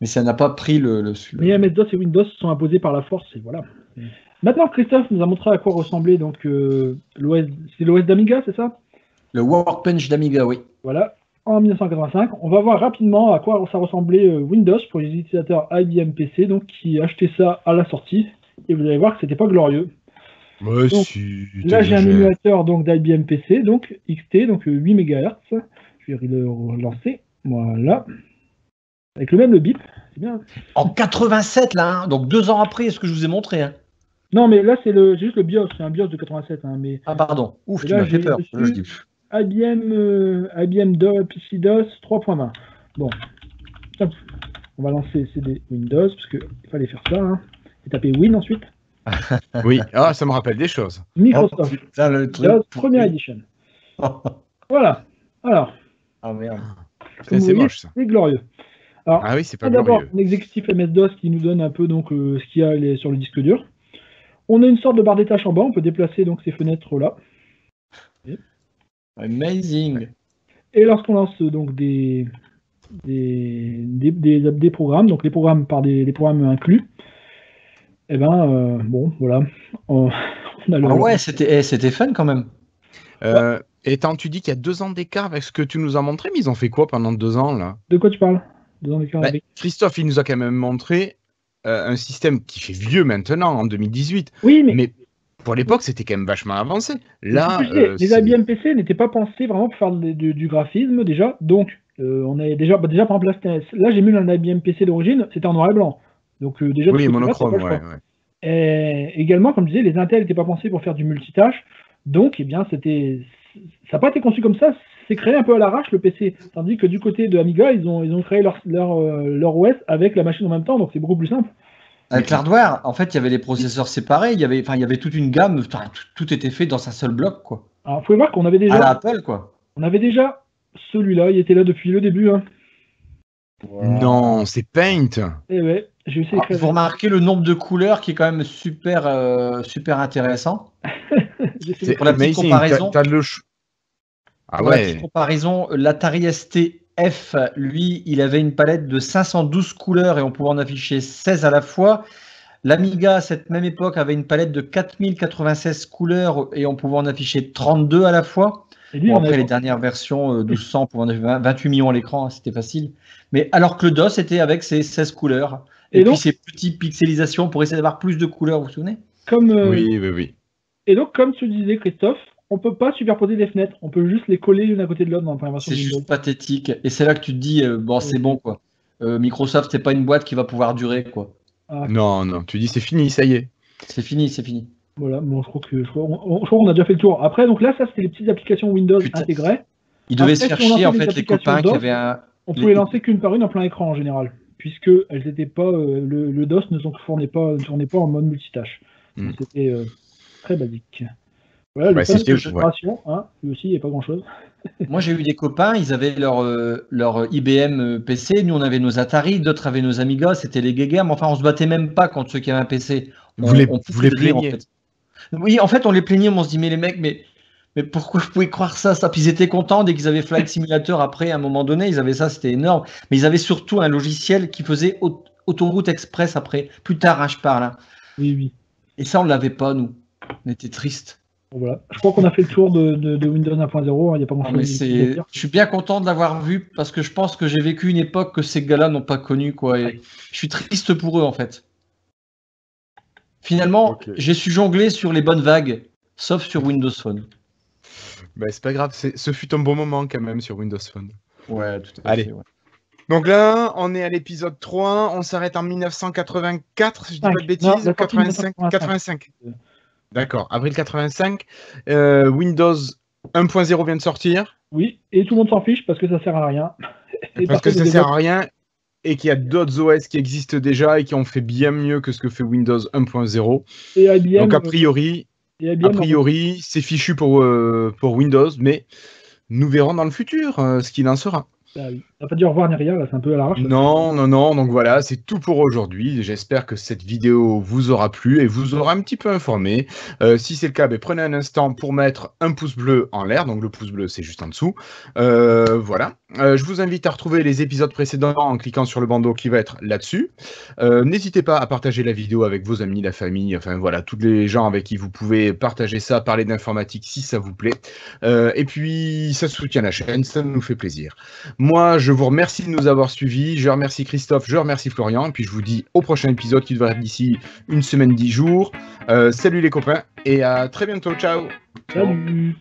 ça n'a pas pris le. Mais MS-DOS et Windows sont imposés par la force, et voilà. Maintenant, Christophe nous a montré à quoi ressemblait donc l'OS. C'est l'OS d'Amiga, c'est ça? Le Workbench d'Amiga, oui. Voilà. En 1985, on va voir rapidement à quoi ça ressemblait Windows pour les utilisateurs IBM PC, donc qui achetaient ça à la sortie, et vous allez voir que c'était pas glorieux. Ouais, donc, là, j'ai un émulateur d'IBM PC, donc XT, donc 8 MHz. Je vais le relancer. Voilà. Avec le bip. C'est bien. En 87, là, hein, donc 2 ans après ce que je vous ai montré. Hein. Non, mais là, c'est juste le BIOS. C'est un BIOS de 87. Hein, mais... Ah, pardon. Ouf, tu m'as fait peur. IBM PC DOS 3.20. Bon. Hop. On va lancer CD Windows, parce qu'il fallait faire ça. Hein. Et taper Win ensuite. Oui, ça me rappelle des choses. Microsoft. Putain, le truc. Première edition. Voilà. Alors. Ah merde. C'est moche ça. C'est glorieux. Alors, oui, c'est pas d'abord glorieux. un exécutif MS-DOS qui nous donne un peu donc ce qu'il y a sur le disque dur. On a une sorte de barre des tâches en bas. On peut déplacer donc ces fenêtres là. Amazing. Et lorsqu'on lance donc des programmes, donc les programmes par les programmes inclus. Eh ben, bon, voilà. On a ouais, c'était fun quand même. Et tu dis qu'il y a 2 ans d'écart avec ce que tu nous as montré, mais ils ont fait quoi pendant 2 ans là? De quoi tu parles? 2 ans d'écart avec... Christophe, il nous a quand même montré un système qui fait vieux maintenant, en 2018. Oui, mais pour l'époque, c'était quand même vachement avancé. Là, les IBM PC n'étaient pas pensés vraiment pour faire du graphisme déjà. Donc, on est déjà, par exemple, là j'émule un IBM PC d'origine, c'était en noir et blanc. Donc déjà, oui, monochrome, ouais. Et également, comme je disais, les Intel n'étaient pas pensés pour faire du multitâche. Donc, eh bien, ça n'a pas été conçu comme ça. C'est créé un peu à l'arrache le PC. Tandis que du côté de Amiga, ils ont créé leur OS avec la machine en même temps. Donc, c'est beaucoup plus simple. Avec l'hardware, en fait, il y avait les processeurs séparés. Il y avait toute une gamme. Tout était fait dans un seul bloc, quoi. Alors, il faut voir qu'on avait déjà. À la Apple, quoi. On avait déjà celui-là. Il était là depuis le début. Hein. Non, c'est Paint. Eh ouais. Il faut remarquer le nombre de couleurs qui est quand même super intéressant. Pour la petite comparaison, l'Atari ST F, lui, il avait une palette de 512 couleurs et on pouvait en afficher 16 à la fois. L'Amiga, à cette même époque, avait une palette de 4096 couleurs et on pouvait en afficher 32 à la fois. Après les dernières versions, 1200, on pouvait en afficher 28 millions à l'écran, hein, c'était facile. Mais alors que le DOS était avec ses 16 couleurs. Et puis ces petites pixelisations pour essayer d'avoir plus de couleurs, vous vous souvenez? Oui. Et donc, comme tu disais, Christophe, on ne peut pas superposer des fenêtres. On peut juste les coller l'une à côté de l'autre dans la première version. C'est juste pathétique. Et c'est là que tu te dis, c'est bon, quoi. Microsoft, c'est pas une boîte qui va pouvoir durer, quoi. Non, tu dis c'est fini, ça y est. C'est fini. Voilà, bon, je crois qu'on a déjà fait le tour. Après, donc là, ça, c'était les petites applications Windows intégrées. Ils devaient se faire chier, en fait, les copains qui avaient un... On pouvait lancer qu'une par une en plein écran, en général. Puisque elles n'étaient pas... le DOS ne tournait pas en mode multitâche. C'était très basique. Voilà, le système de génération, lui aussi, il n'y a pas grand-chose. Moi, j'ai eu des copains, ils avaient leur IBM PC, nous, on avait nos Atari, d'autres avaient nos Amiga, c'était les guéguerres, mais enfin, on se battait même pas contre ceux qui avaient un PC. Vous les plaignez, en fait. Oui, en fait, on les plaignait, on se dit, mais les mecs, mais pourquoi vous pouvez croire ça? Puis ils étaient contents dès qu'ils avaient Flight Simulator après, à un moment donné, ils avaient ça, c'était énorme. Mais ils avaient surtout un logiciel qui faisait Autoroute Express après, plus tard, je parle. Hein. Oui. Et ça, on l'avait pas, nous. On était tristes. Bon, voilà. Je crois qu'on a fait le tour de Windows 1.0. Il n'y a pas grand-chose. Je suis bien content de l'avoir vu parce que je pense que j'ai vécu une époque que ces gars-là n'ont pas connue, quoi. Et je suis triste pour eux, en fait. Finalement, j'ai su jongler sur les bonnes vagues, sauf sur Windows Phone. C'est pas grave, ce fut un bon moment quand même sur Windows Phone. Ouais, tout à fait. Allez. Ouais. Donc là, on est à l'épisode 3, on s'arrête en 1984, si je dis pas de bêtises, 85. D'accord, avril 85. Windows 1.0 vient de sortir. Oui, et tout le monde s'en fiche parce que ça sert à rien. Parce que ça sert à rien et qu'il y a d'autres OS qui existent déjà et qui ont fait bien mieux que ce que fait Windows 1.0. Et IBM, donc a priori, c'est fichu pour Windows, mais nous verrons dans le futur ce qu'il en sera. On n'a pas dit au revoir ni rien, là, c'est un peu à l'arrache. Non, donc voilà, c'est tout pour aujourd'hui. J'espère que cette vidéo vous aura plu et vous aura un petit peu informé. Si c'est le cas, prenez un instant pour mettre un pouce bleu en l'air, donc le pouce bleu c'est juste en dessous. Voilà. Je vous invite à retrouver les épisodes précédents en cliquant sur le bandeau qui va être là-dessus. N'hésitez pas à partager la vidéo avec vos amis, la famille, enfin voilà, tous les gens avec qui vous pouvez partager ça, parler d'informatique si ça vous plaît. Et puis, ça soutient la chaîne, ça nous fait plaisir. Moi, je vous remercie de nous avoir suivis. Je remercie Christophe, je remercie Florian. Et puis, je vous dis au prochain épisode qui devrait être d'ici une semaine, 10 jours. Salut les copains et à très bientôt. Ciao. Salut.